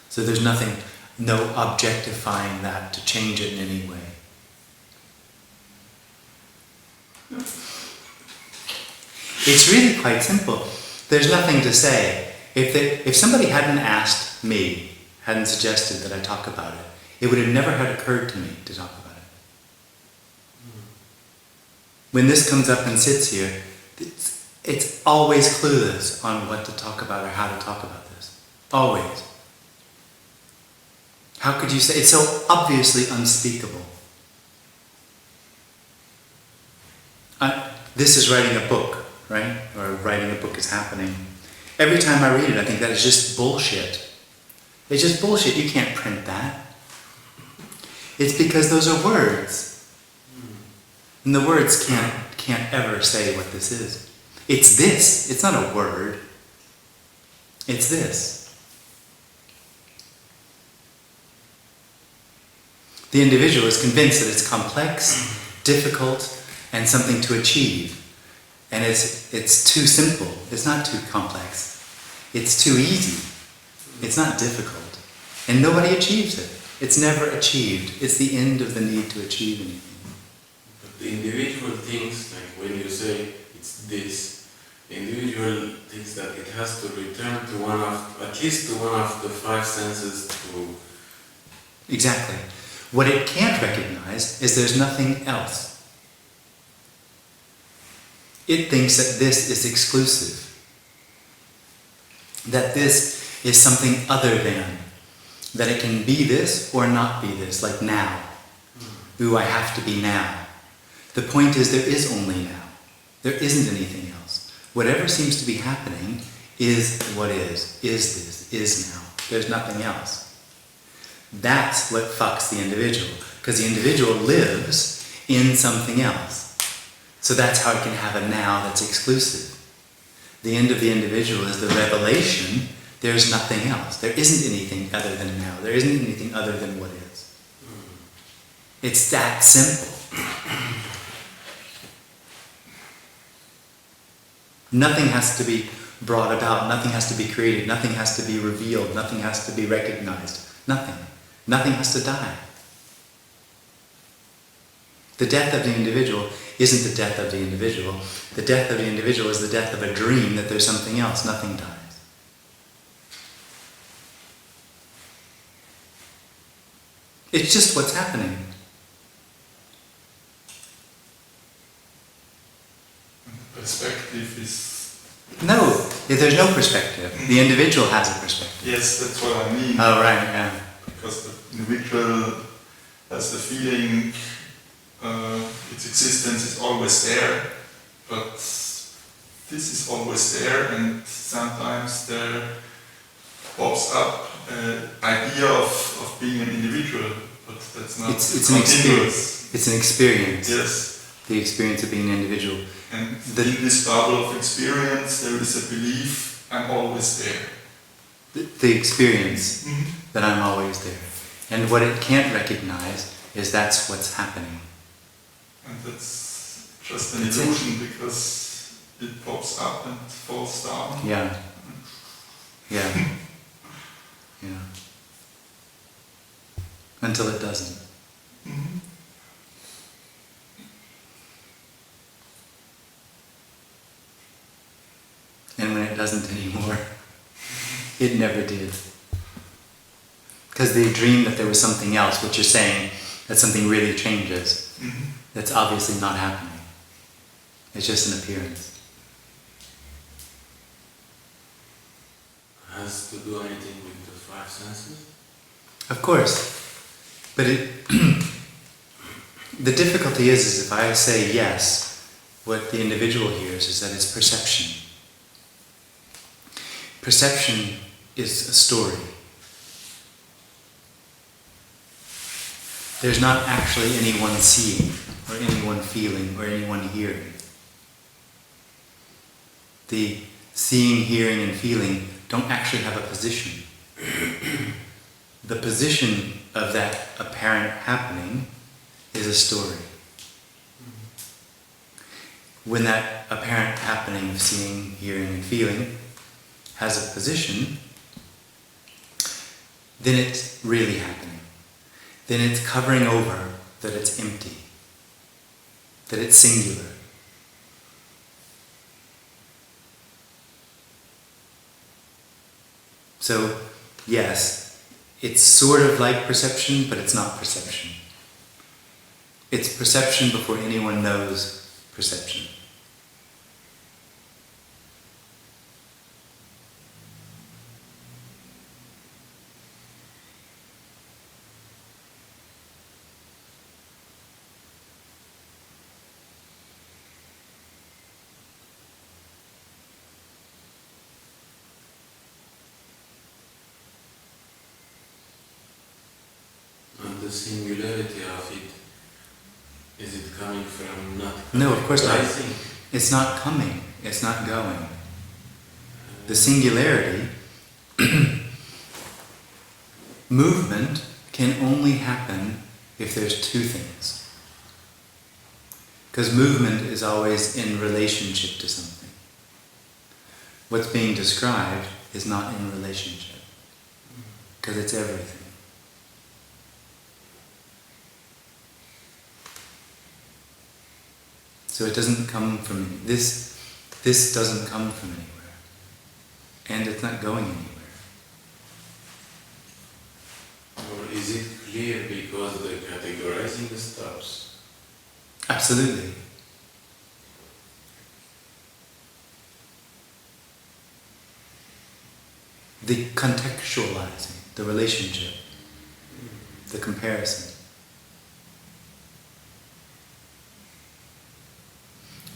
So there's nothing, no objectifying that to change it in any way. It's really quite simple. There's nothing to say. If somebody hadn't asked me, hadn't suggested that I talk about it, it would have never had occurred to me to talk about it. When this comes up and sits here, it's always clueless on what to talk about or how to talk about this. Always. How could you say? It's so obviously unspeakable. This is writing a book, right? Or writing a book is happening. Every time I read it, I think that is just bullshit. It's just bullshit. You can't print that. It's because those are words. And the words can't ever say what this is. It's this. It's not a word. It's this. The individual is convinced that it's complex, difficult, and something to achieve. And it's too simple. It's not too complex. It's too easy. It's not difficult. And nobody achieves it. It's never achieved. It's the end of the need to achieve anything. But the individual thinks, like when you say it's this, the individual thinks that it has to return to at least to one of the five senses to... Exactly. What it can't recognize is there's nothing else. It thinks that this is exclusive. That this is something other than. That it can be this or not be this, like now. Ooh, I have to be now. The point is there is only now. There isn't anything else. Whatever seems to be happening is what is this, is now. There's nothing else. That's what fucks the individual, because the individual lives in something else. So that's how it can have a now that's exclusive. The end of the individual is the revelation. There's nothing else. There isn't anything other than now. There isn't anything other than what is. It's that simple. Nothing has to be brought about. Nothing has to be created. Nothing has to be revealed. Nothing has to be recognized. Nothing. Nothing has to die. The death of the individual isn't the death of the individual. The death of the individual is the death of a dream that there's something else. Nothing dies. It's just what's happening. Perspective is... No, there's no perspective. The individual has a perspective. Yes, that's what I mean. Oh, right, yeah. Because the individual has the feeling its existence is always there, but this is always there, and sometimes there pops up an idea of being an individual, but that's not It's an experience. It's an experience. Yes. The experience of being an individual. And in this bubble of experience, there is a belief I'm always there. The experience that I'm always there. And what it can't recognize is that's what's happening. And that's just an illusion because it pops up and falls down. Yeah. Yeah. Yeah. Until it doesn't. And when it doesn't anymore, it never did. Because they dreamed that there was something else, what you're saying, that something really changes. That's obviously not happening. It's just an appearance. Has to do anything with the five senses? Of course. But the difficulty is if I say yes, what the individual hears is that it's perception. Perception is a story. There's not actually anyone seeing, or anyone feeling, or anyone hearing. The seeing, hearing, and feeling don't actually have a position. The position of that apparent happening is a story. When that apparent happening of seeing, hearing, and feeling has a position, then it's really happening. Then it's covering over that it's empty, that it's singular. So, yes, it's sort of like perception, but it's not perception. It's perception before anyone knows perception. The singularity of it, is it coming from not? No, of course not. Rising? It's not coming, it's not going. The singularity, movement can only happen if there's two things. Because movement is always in relationship to something. What's being described is not in relationship, because it's everything. So it doesn't come from this doesn't come from anywhere. And it's not going anywhere. Or is it clear because the categorizing stops? Absolutely. The contextualizing, the relationship, the comparison.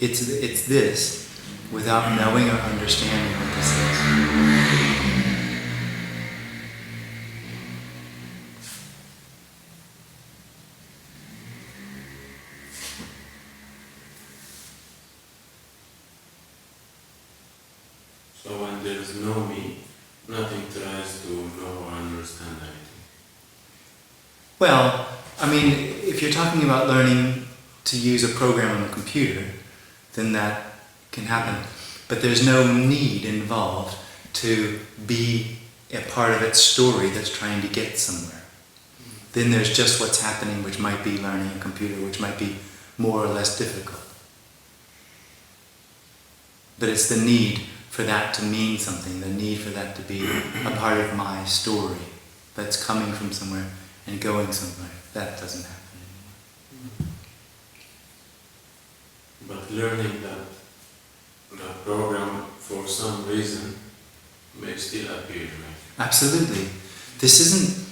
It's this without knowing or understanding what this is. So when there is no me, nothing tries to know or understand anything. Well, I mean, if you're talking about learning to use a program on a computer, then that can happen. But there's no need involved to be a part of its story that's trying to get somewhere. Then there's just what's happening, which might be learning a computer, which might be more or less difficult. But it's the need for that to mean something, the need for that to be a part of my story that's coming from somewhere and going somewhere. That doesn't happen anymore. But learning that program for some reason may still appear, right? Absolutely. This isn't...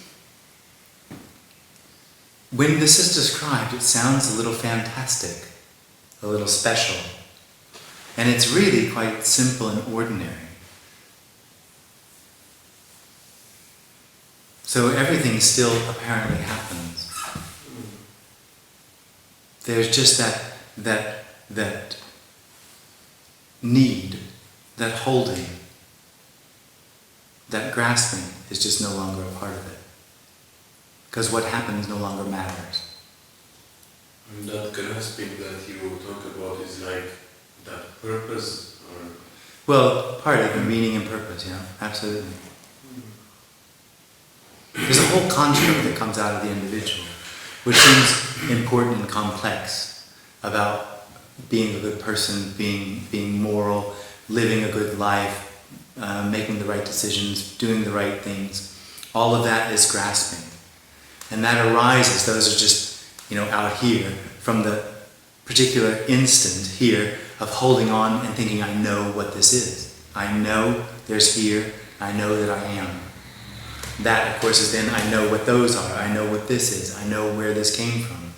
When this is described, it sounds a little fantastic, a little special. And it's really quite simple and ordinary. So everything still apparently happens. There's just that need, that holding, that grasping is just no longer a part of it. Because what happens no longer matters. And that grasping that you talk about is like that purpose, or? Well, part of the meaning and purpose, yeah, absolutely. There's a whole construct that comes out of the individual, which seems important and complex, about being a good person, being moral, living a good life, making the right decisions, doing the right things. All of that is grasping. And that arises, those are just, out here, from the particular instant here of holding on and thinking, I know what this is. I know there's here, I know that I am. That, of course, is then I know what those are, I know what this is, I know where this came from.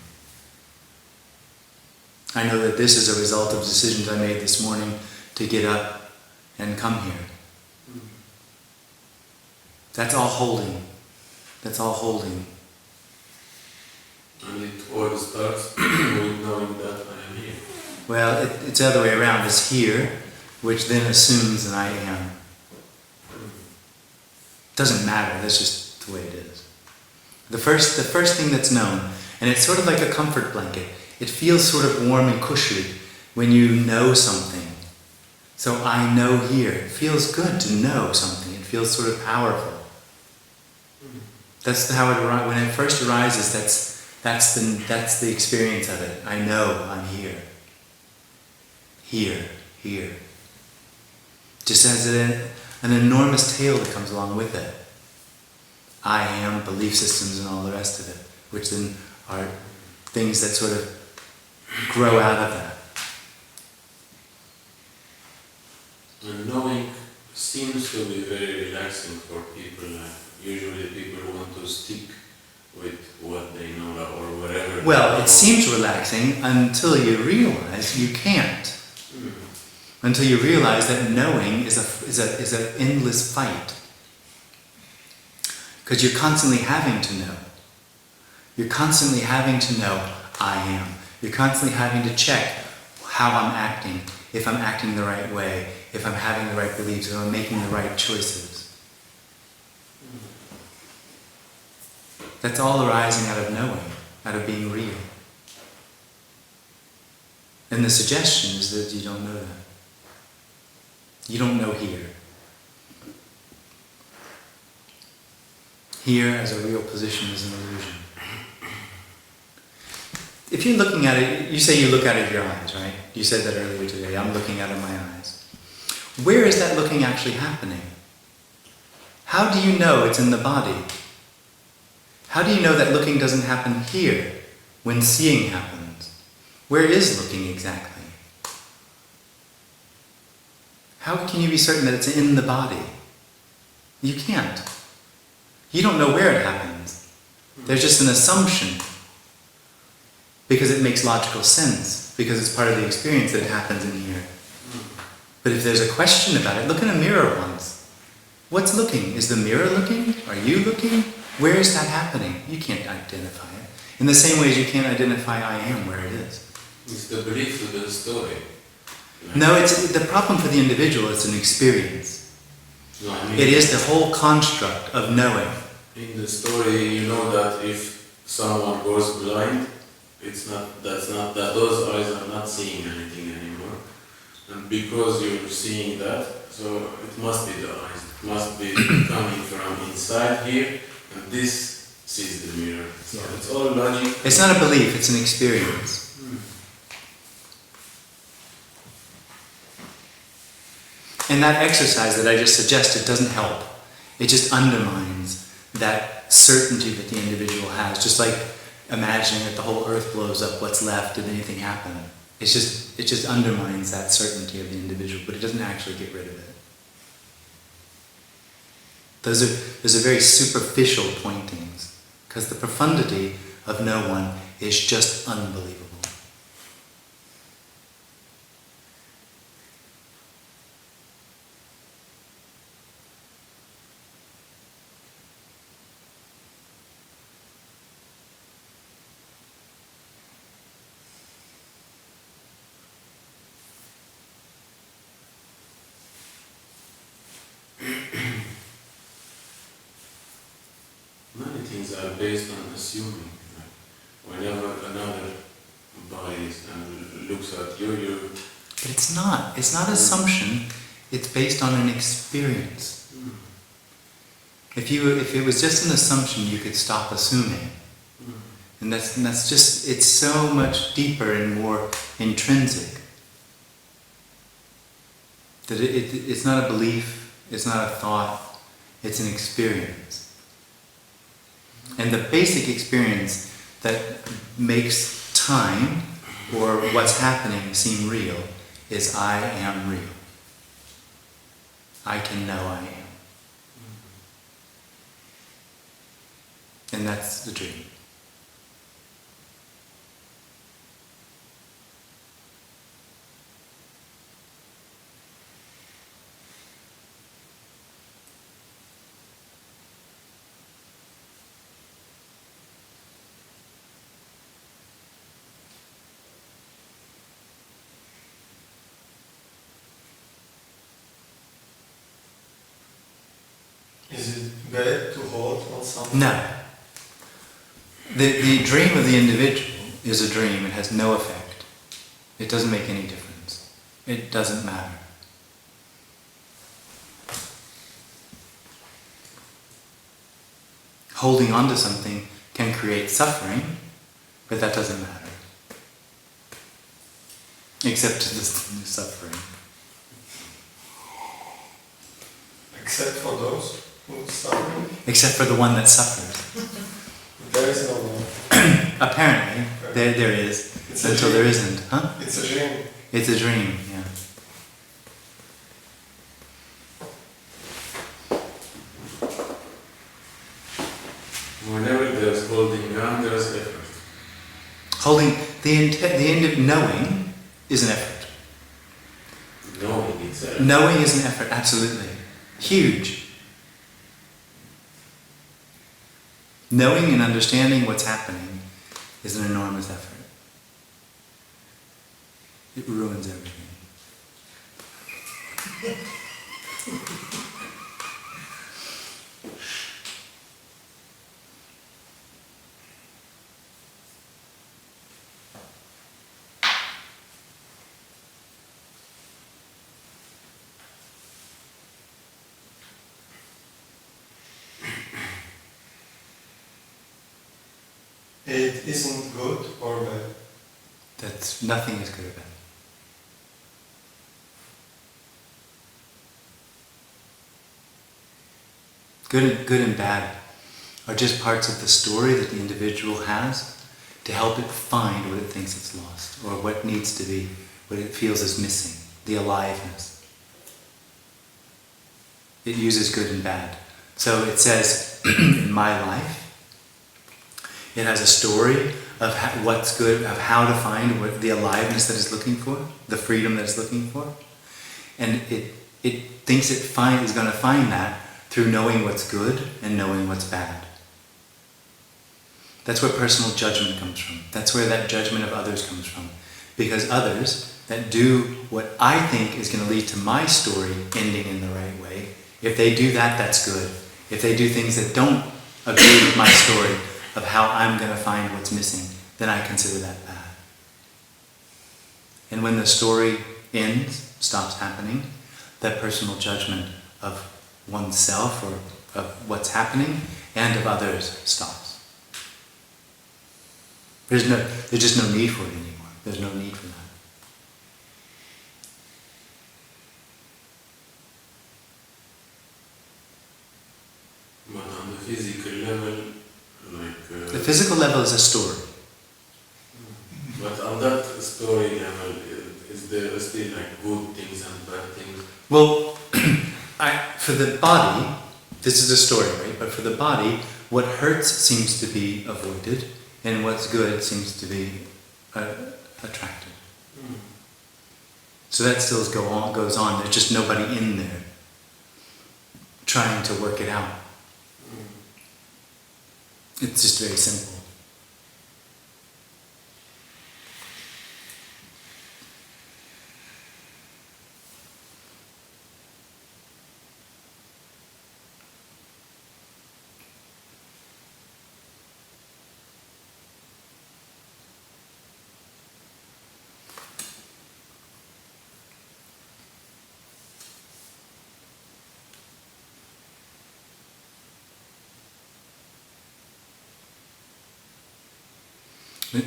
I know that this is a result of decisions I made this morning to get up and come here. That's all holding. That's all holding. And it all starts with knowing that I am here. Well, it's the other way around. It's here, which then assumes that I am. Doesn't matter, that's just the way it is. The first thing that's known, and it's sort of like a comfort blanket. It feels sort of warm and cushy when you know something. So I know here. It feels good to know something. It feels sort of powerful. That's how it arises. When it first arises, that's the experience of it. I know I'm here. Here. Just as an enormous tail that comes along with it. I am, belief systems and all the rest of it, which then are things that sort of grow out of that. And knowing seems to be very relaxing for people. Usually people want to stick with what they know or whatever. Well, it seems relaxing until you realize you can't. Until you realize that knowing is an endless fight. Because you're constantly having to know. You're constantly having to know, I am. You're constantly having to check how I'm acting, if I'm acting the right way, if I'm having the right beliefs, if I'm making the right choices. That's all arising out of knowing, out of being real. And the suggestion is that you don't know that. You don't know here. Here as a real position is an illusion. If you're looking at it, you say you look at it with your eyes, right? You said that earlier today, I'm looking at it with my eyes. Where is that looking actually happening? How do you know it's in the body? How do you know that looking doesn't happen here when seeing happens? Where is looking exactly? How can you be certain that it's in the body? You can't. You don't know where it happens. There's just an assumption. Because it makes logical sense. Because it's part of the experience that it happens in here. But if there's a question about it, look in a mirror once. What's looking? Is the mirror looking? Are you looking? Where is that happening? You can't identify it. In the same way as you can't identify I am where it is. It's the belief of the story. No, it's the problem for the individual. It's an experience. No, I mean, it is the whole construct of knowing. In the story, you know that if someone goes blind, that those eyes are not seeing anything anymore. And because you're seeing that, so it must be the eyes. It must be coming from inside here, and this sees the mirror. So it's all logic. It's not a belief, it's an experience. And that exercise that I just suggested doesn't help. It just undermines that certainty that the individual has. Just like imagining that the whole earth blows up, what's left, did anything happen? It just undermines that certainty of the individual, but it doesn't actually get rid of it. Those are very superficial pointings, because the profundity of no one is just unbelievable. Many things are based on assuming. Whenever another body looks at you, But it's not. It's not assumption. It's based on an experience. If it was just an assumption, you could stop assuming. And that's just, it's so much deeper and more intrinsic. That it's not a belief, it's not a thought, it's an experience. And the basic experience that makes time or what's happening seem real is I am real. I can know I am. And that's the dream. Is it bad to hold on something? No. The dream of the individual is a dream. It has no effect. It doesn't make any difference. It doesn't matter. Holding on to something can create suffering, but that doesn't matter. Except to the suffering. Except for those who suffer? Except for the one that suffers. There is no one. Apparently, there is, It's until there isn't. Huh? It's a dream. It's a dream, yeah. whenever there's holding on, there's effort. Holding, the end of knowing is an effort. Knowing itself. Knowing is an effort, absolutely. Huge. Knowing and understanding what's happening is an enormous effort. It ruins everything. It isn't good or bad. That's, nothing is good or bad. Good and bad are just parts of the story that the individual has to help it find what it thinks it's lost, or what needs to be, what it feels is missing, the aliveness. It uses good and bad. So it says, in my life, it has a story of what's good, of how to find what the aliveness that it's looking for, the freedom that it's looking for. And it thinks it is going to find that through knowing what's good and knowing what's bad. That's where personal judgment comes from. That's where that judgment of others comes from. Because others that do what I think is going to lead to my story ending in the right way, if they do that, that's good. If they do things that don't agree with my story of how I'm going to find what's missing, then I consider that bad. And when the story ends, stops happening, that personal judgment of oneself or of what's happening and of others stops. There's just no need for it anymore. There's no need for that. level, like... The physical level is a story. But on that story level, is there still like good things and bad things? Well, for the body, this is a story, right? But for the body, what hurts seems to be avoided, and what's good seems to be attracted. So that still goes on. There's just nobody in there trying to work it out. It's just very simple.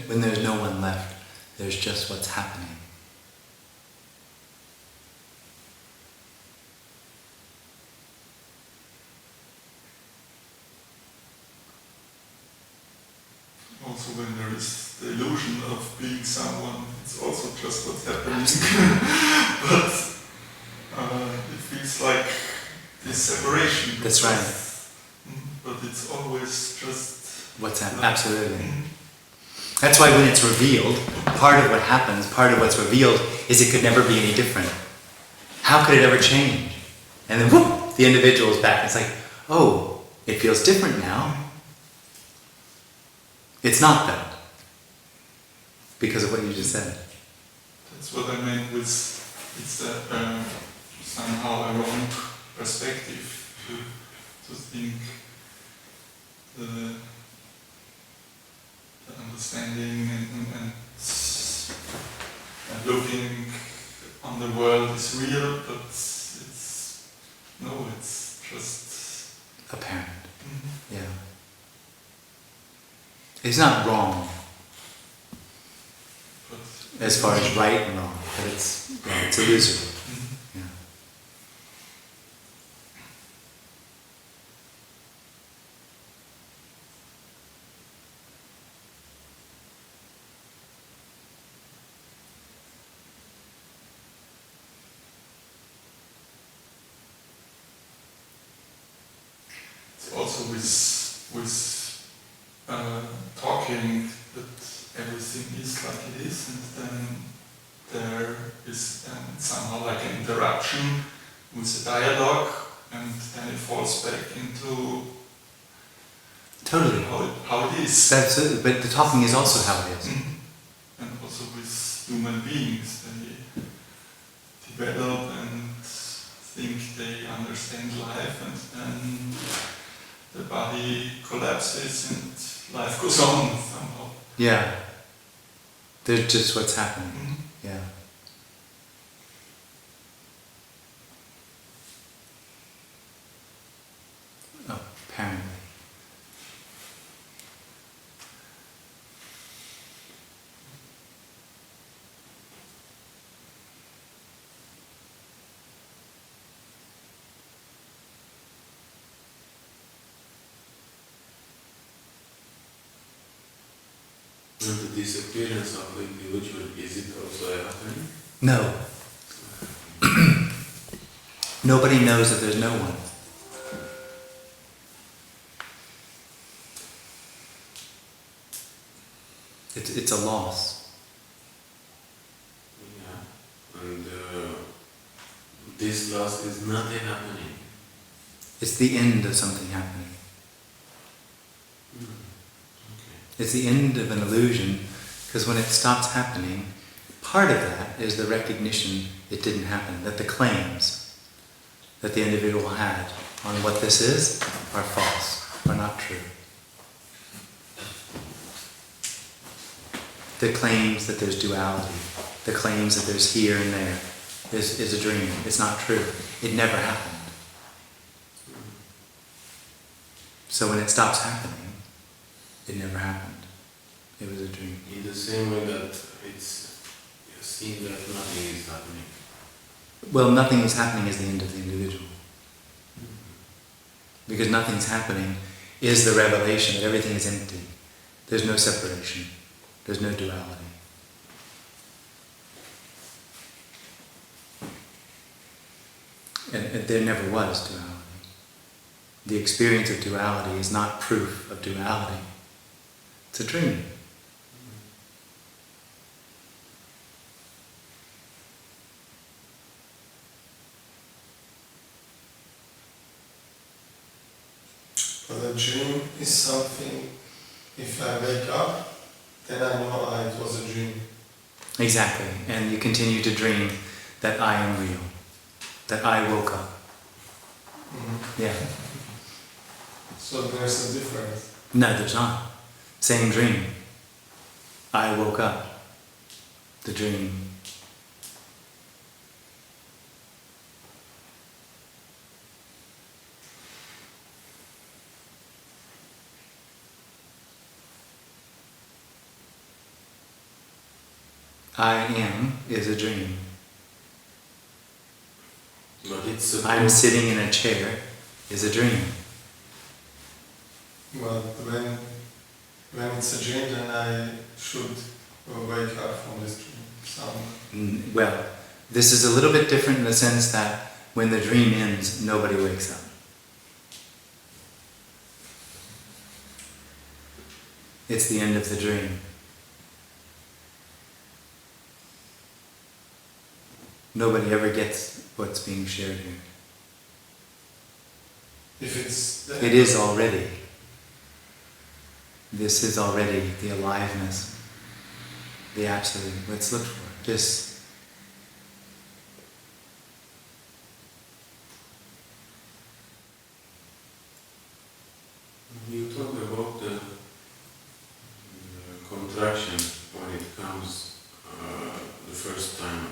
When there's no one left, there's just what's happening. Also, when there is the illusion of being someone, it's also just what's happening. But it feels like this separation. That's right. But it's always just... What's happening? Absolutely. That's why when it's revealed, part of what happens, part of what's revealed, is it could never be any different. How could it ever change? And then whoop, the individual's back. It's like, oh, it feels different now. It's not that. Because of what you just said. That's what I meant with, it's a somehow a wrong perspective to think the understanding and looking on the world is real, but it's just apparent. Yeah. It's not wrong but as far as right and wrong, but it's illusory. Yeah. also with talking that everything is like it is, and then there is somehow like an interruption with a dialogue, and then it falls back into Totally. how it is. That's it, but the talking is also how it is. And also with human beings, they develop and think they understand life, and then the body collapses and life goes on somehow. Yeah. They're just what's happening. Yeah. Oh, apparently. And the disappearance of the individual, is it also happening? No. Nobody knows that there's no one. It's a loss. Yeah. And this loss is nothing happening. It's the end of something happening. Okay. It's the end of an illusion, because when it stops happening, part of that is the recognition it didn't happen, that the claims that the individual had on what this is are false, are not true. The claims that there's duality, the claims that there's here and there, is a dream. It's not true. It never happened. So when it stops happening, it never happened. It was a dream. In the same way that it's seen that nothing is happening. Well, nothing is happening is the end of the individual. Because nothing's happening is the revelation that everything is empty. There's no separation. There's no duality. And there never was duality. The experience of duality is not proof of duality. It's a dream. But a dream is something, if I wake up, then I know it was a dream. Exactly. And you continue to dream that I am real. That I woke up. Mm-hmm. Yeah. So there's a difference. No, there's not. Same dream. I woke up. The dream. I am is a dream. But it's I'm sitting in a chair is a dream. But when it's a dream, then I should wake up from this dream somewhere. Well, this is a little bit different in the sense that when the dream ends, nobody wakes up. It's the end of the dream. Nobody ever gets what's being shared here. If it's It is already. This is already the aliveness, the absolute. Let's look for it. This. You talk about the contraction when it comes the first time,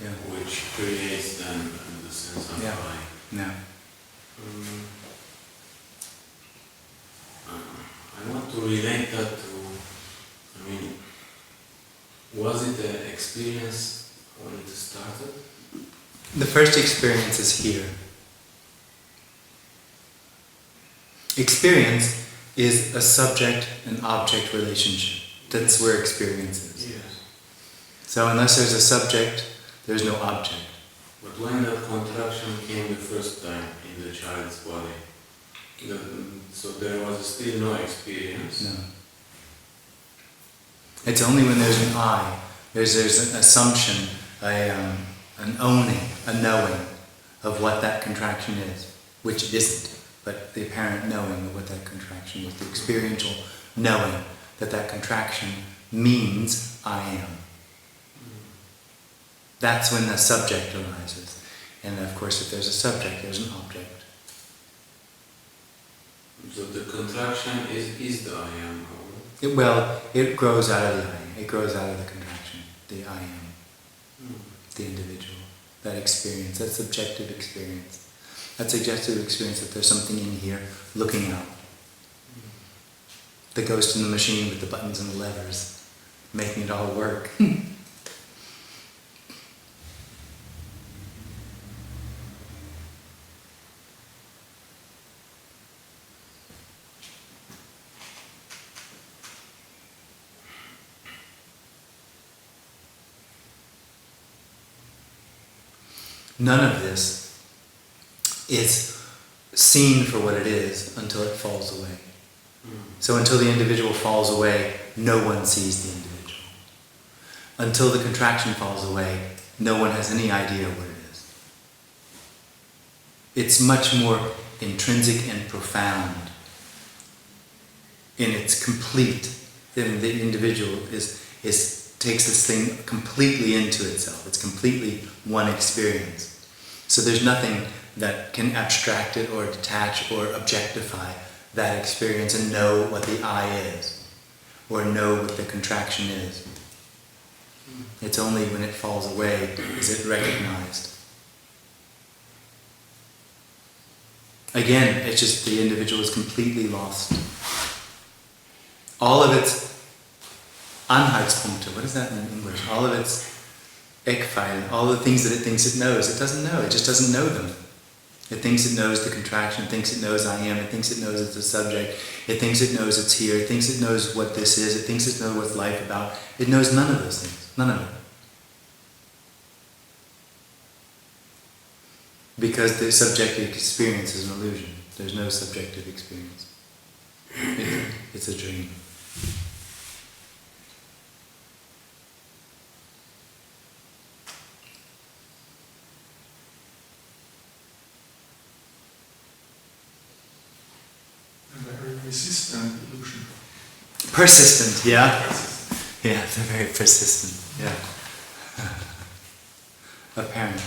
Yeah. which creates then the sense of Yeah. I. No. I want to relate that to, was it an experience when it started? The first experience is here. Experience is a subject and object relationship. That's where experience is. Yes. So unless there's a subject, there's no object. But when that contraction came the first time in the child's body, so there was still no experience. No. It's only when there's an I, there's an assumption, an owning, a knowing of what that contraction is, which it isn't, but the apparent knowing of what that contraction is, the experiential knowing that that contraction means I am. That's when the subject arises. And of course, if there's a subject, there's an object. So the contraction is the I am. It grows out of the I. It grows out of the contraction, the I am, the individual, that experience, that subjective experience. That suggestive experience that there's something in here looking out. The ghost in the machine with the buttons and the levers, making it all work. None of this is seen for what it is until it falls away. So until the individual falls away, no one sees the individual. Until the contraction falls away, no one has any idea what it is. It's much more intrinsic and profound in its complete. Then the individual takes this thing completely into itself. It's completely one experience. So there's nothing that can abstract it or detach or objectify that experience and know what the I is, or know what the contraction is. It's only when it falls away is it recognized. Again, it's just the individual is completely lost. All of its Anhaltspunkte, what is that in English? All of its Eckpfeiler, all the things that it thinks it knows, it doesn't know, it just doesn't know them. It thinks it knows the contraction, it thinks it knows I am, it thinks it knows it's a subject, it thinks it knows it's here, it thinks it knows what this is, it thinks it knows what's life about. It knows none of those things, none of it. Because the subjective experience is an illusion. There's no subjective experience. It's a dream. Very resistant illusion. Persistent, yeah? Yeah, they're very persistent, yeah. Apparently.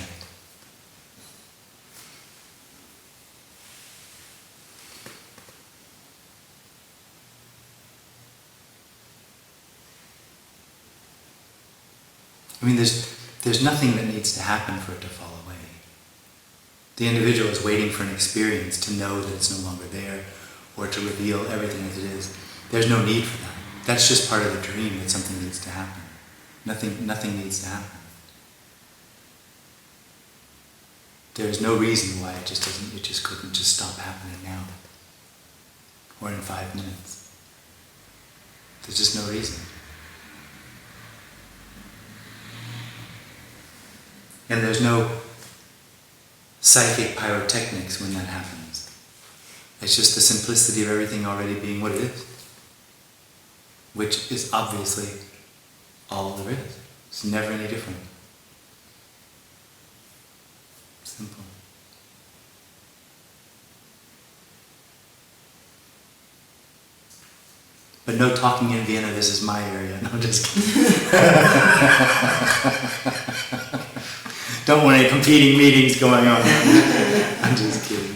I mean, there's nothing that needs to happen for it to fall away. The individual is waiting for an experience to know that it's no longer there, or to reveal everything as it is. There's no need for that. That's just part of the dream that something needs to happen. Nothing needs to happen. There's no reason why it just couldn't just stop happening now. Or in 5 minutes. There's just no reason. And there's no psychic pyrotechnics when that happens. It's just the simplicity of everything already being what it is. Which is obviously all there is. It's never any different. Simple. But no talking in Vienna, this is my area. No, I'm just kidding. Don't want any competing meetings going on. I'm just kidding.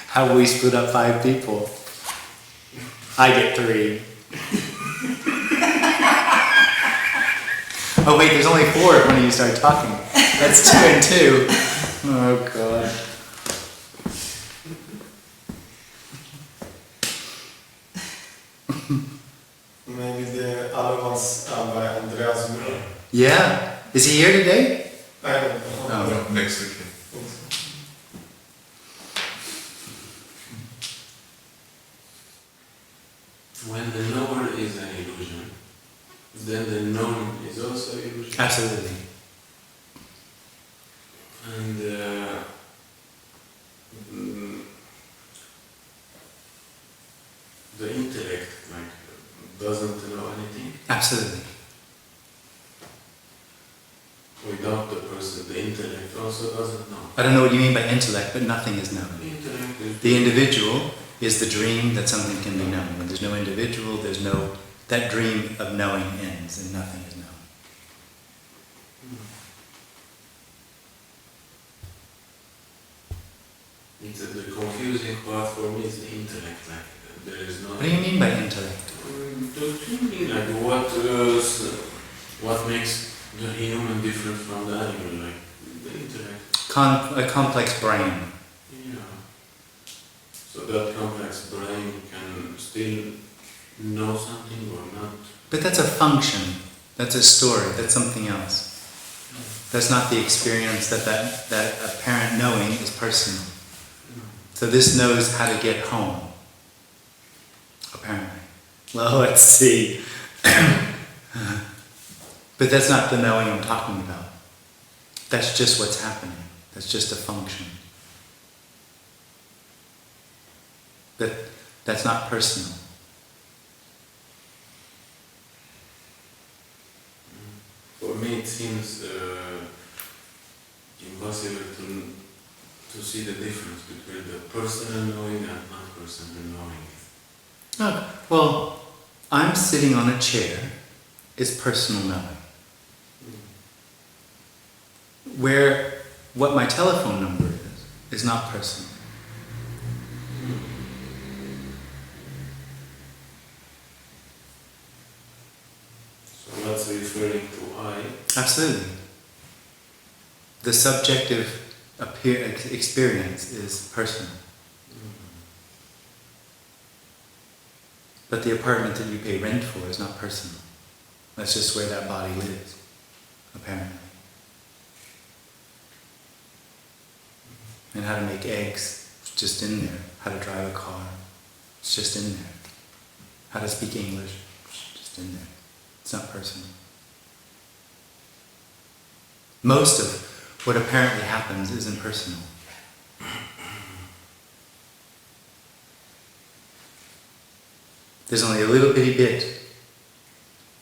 How will we split up 5 people? I get 3. Oh wait, there's only 4 when you start talking. That's 2 and 2. Oh God. Maybe the other ones are by Andreas Müller. Yeah. Is he here today? I don't know. Oh. Next week. When the knower is an illusion, then the known is also illusion. Absolutely. And the intellect doesn't know anything. Absolutely. Without the person, the intellect also doesn't know. I don't know what you mean by intellect, but nothing is known. The intellect is The individual is the dream that something can be known. When there's no individual, that dream of knowing ends and nothing is known. The confusing part for me is the intellect. There is no. What do you mean by intellect? Thinking what makes the human different from the animal, the intellect. A complex brain. Yeah. So that complex brain can still know something or not. But that's a function. That's a story. That's something else. That's not the experience that apparent knowing is personal. So this knows how to get home. Apparently. Well, let's see. But that's not the knowing I'm talking about. That's just what's happening. That's just a function. That's not personal. For me it seems impossible to see the difference between the personal knowing and non-personal knowing. Oh, well, I'm sitting on a chair is personal knowing. Where what my telephone number is not personal. So that's referring to I. Absolutely. The subjective experience is personal. But the apartment that you pay rent for is not personal. That's just where that body lives, apparently. And how to make eggs, it's just in there. How to drive a car, it's just in there. How to speak English, it's just in there. It's not personal. Most of what apparently happens isn't personal. There's only a little bitty bit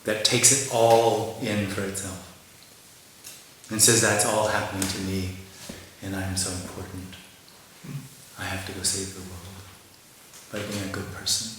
that takes it all in for itself and says that's all happening to me and I'm so important. I have to go save the world by being a good person.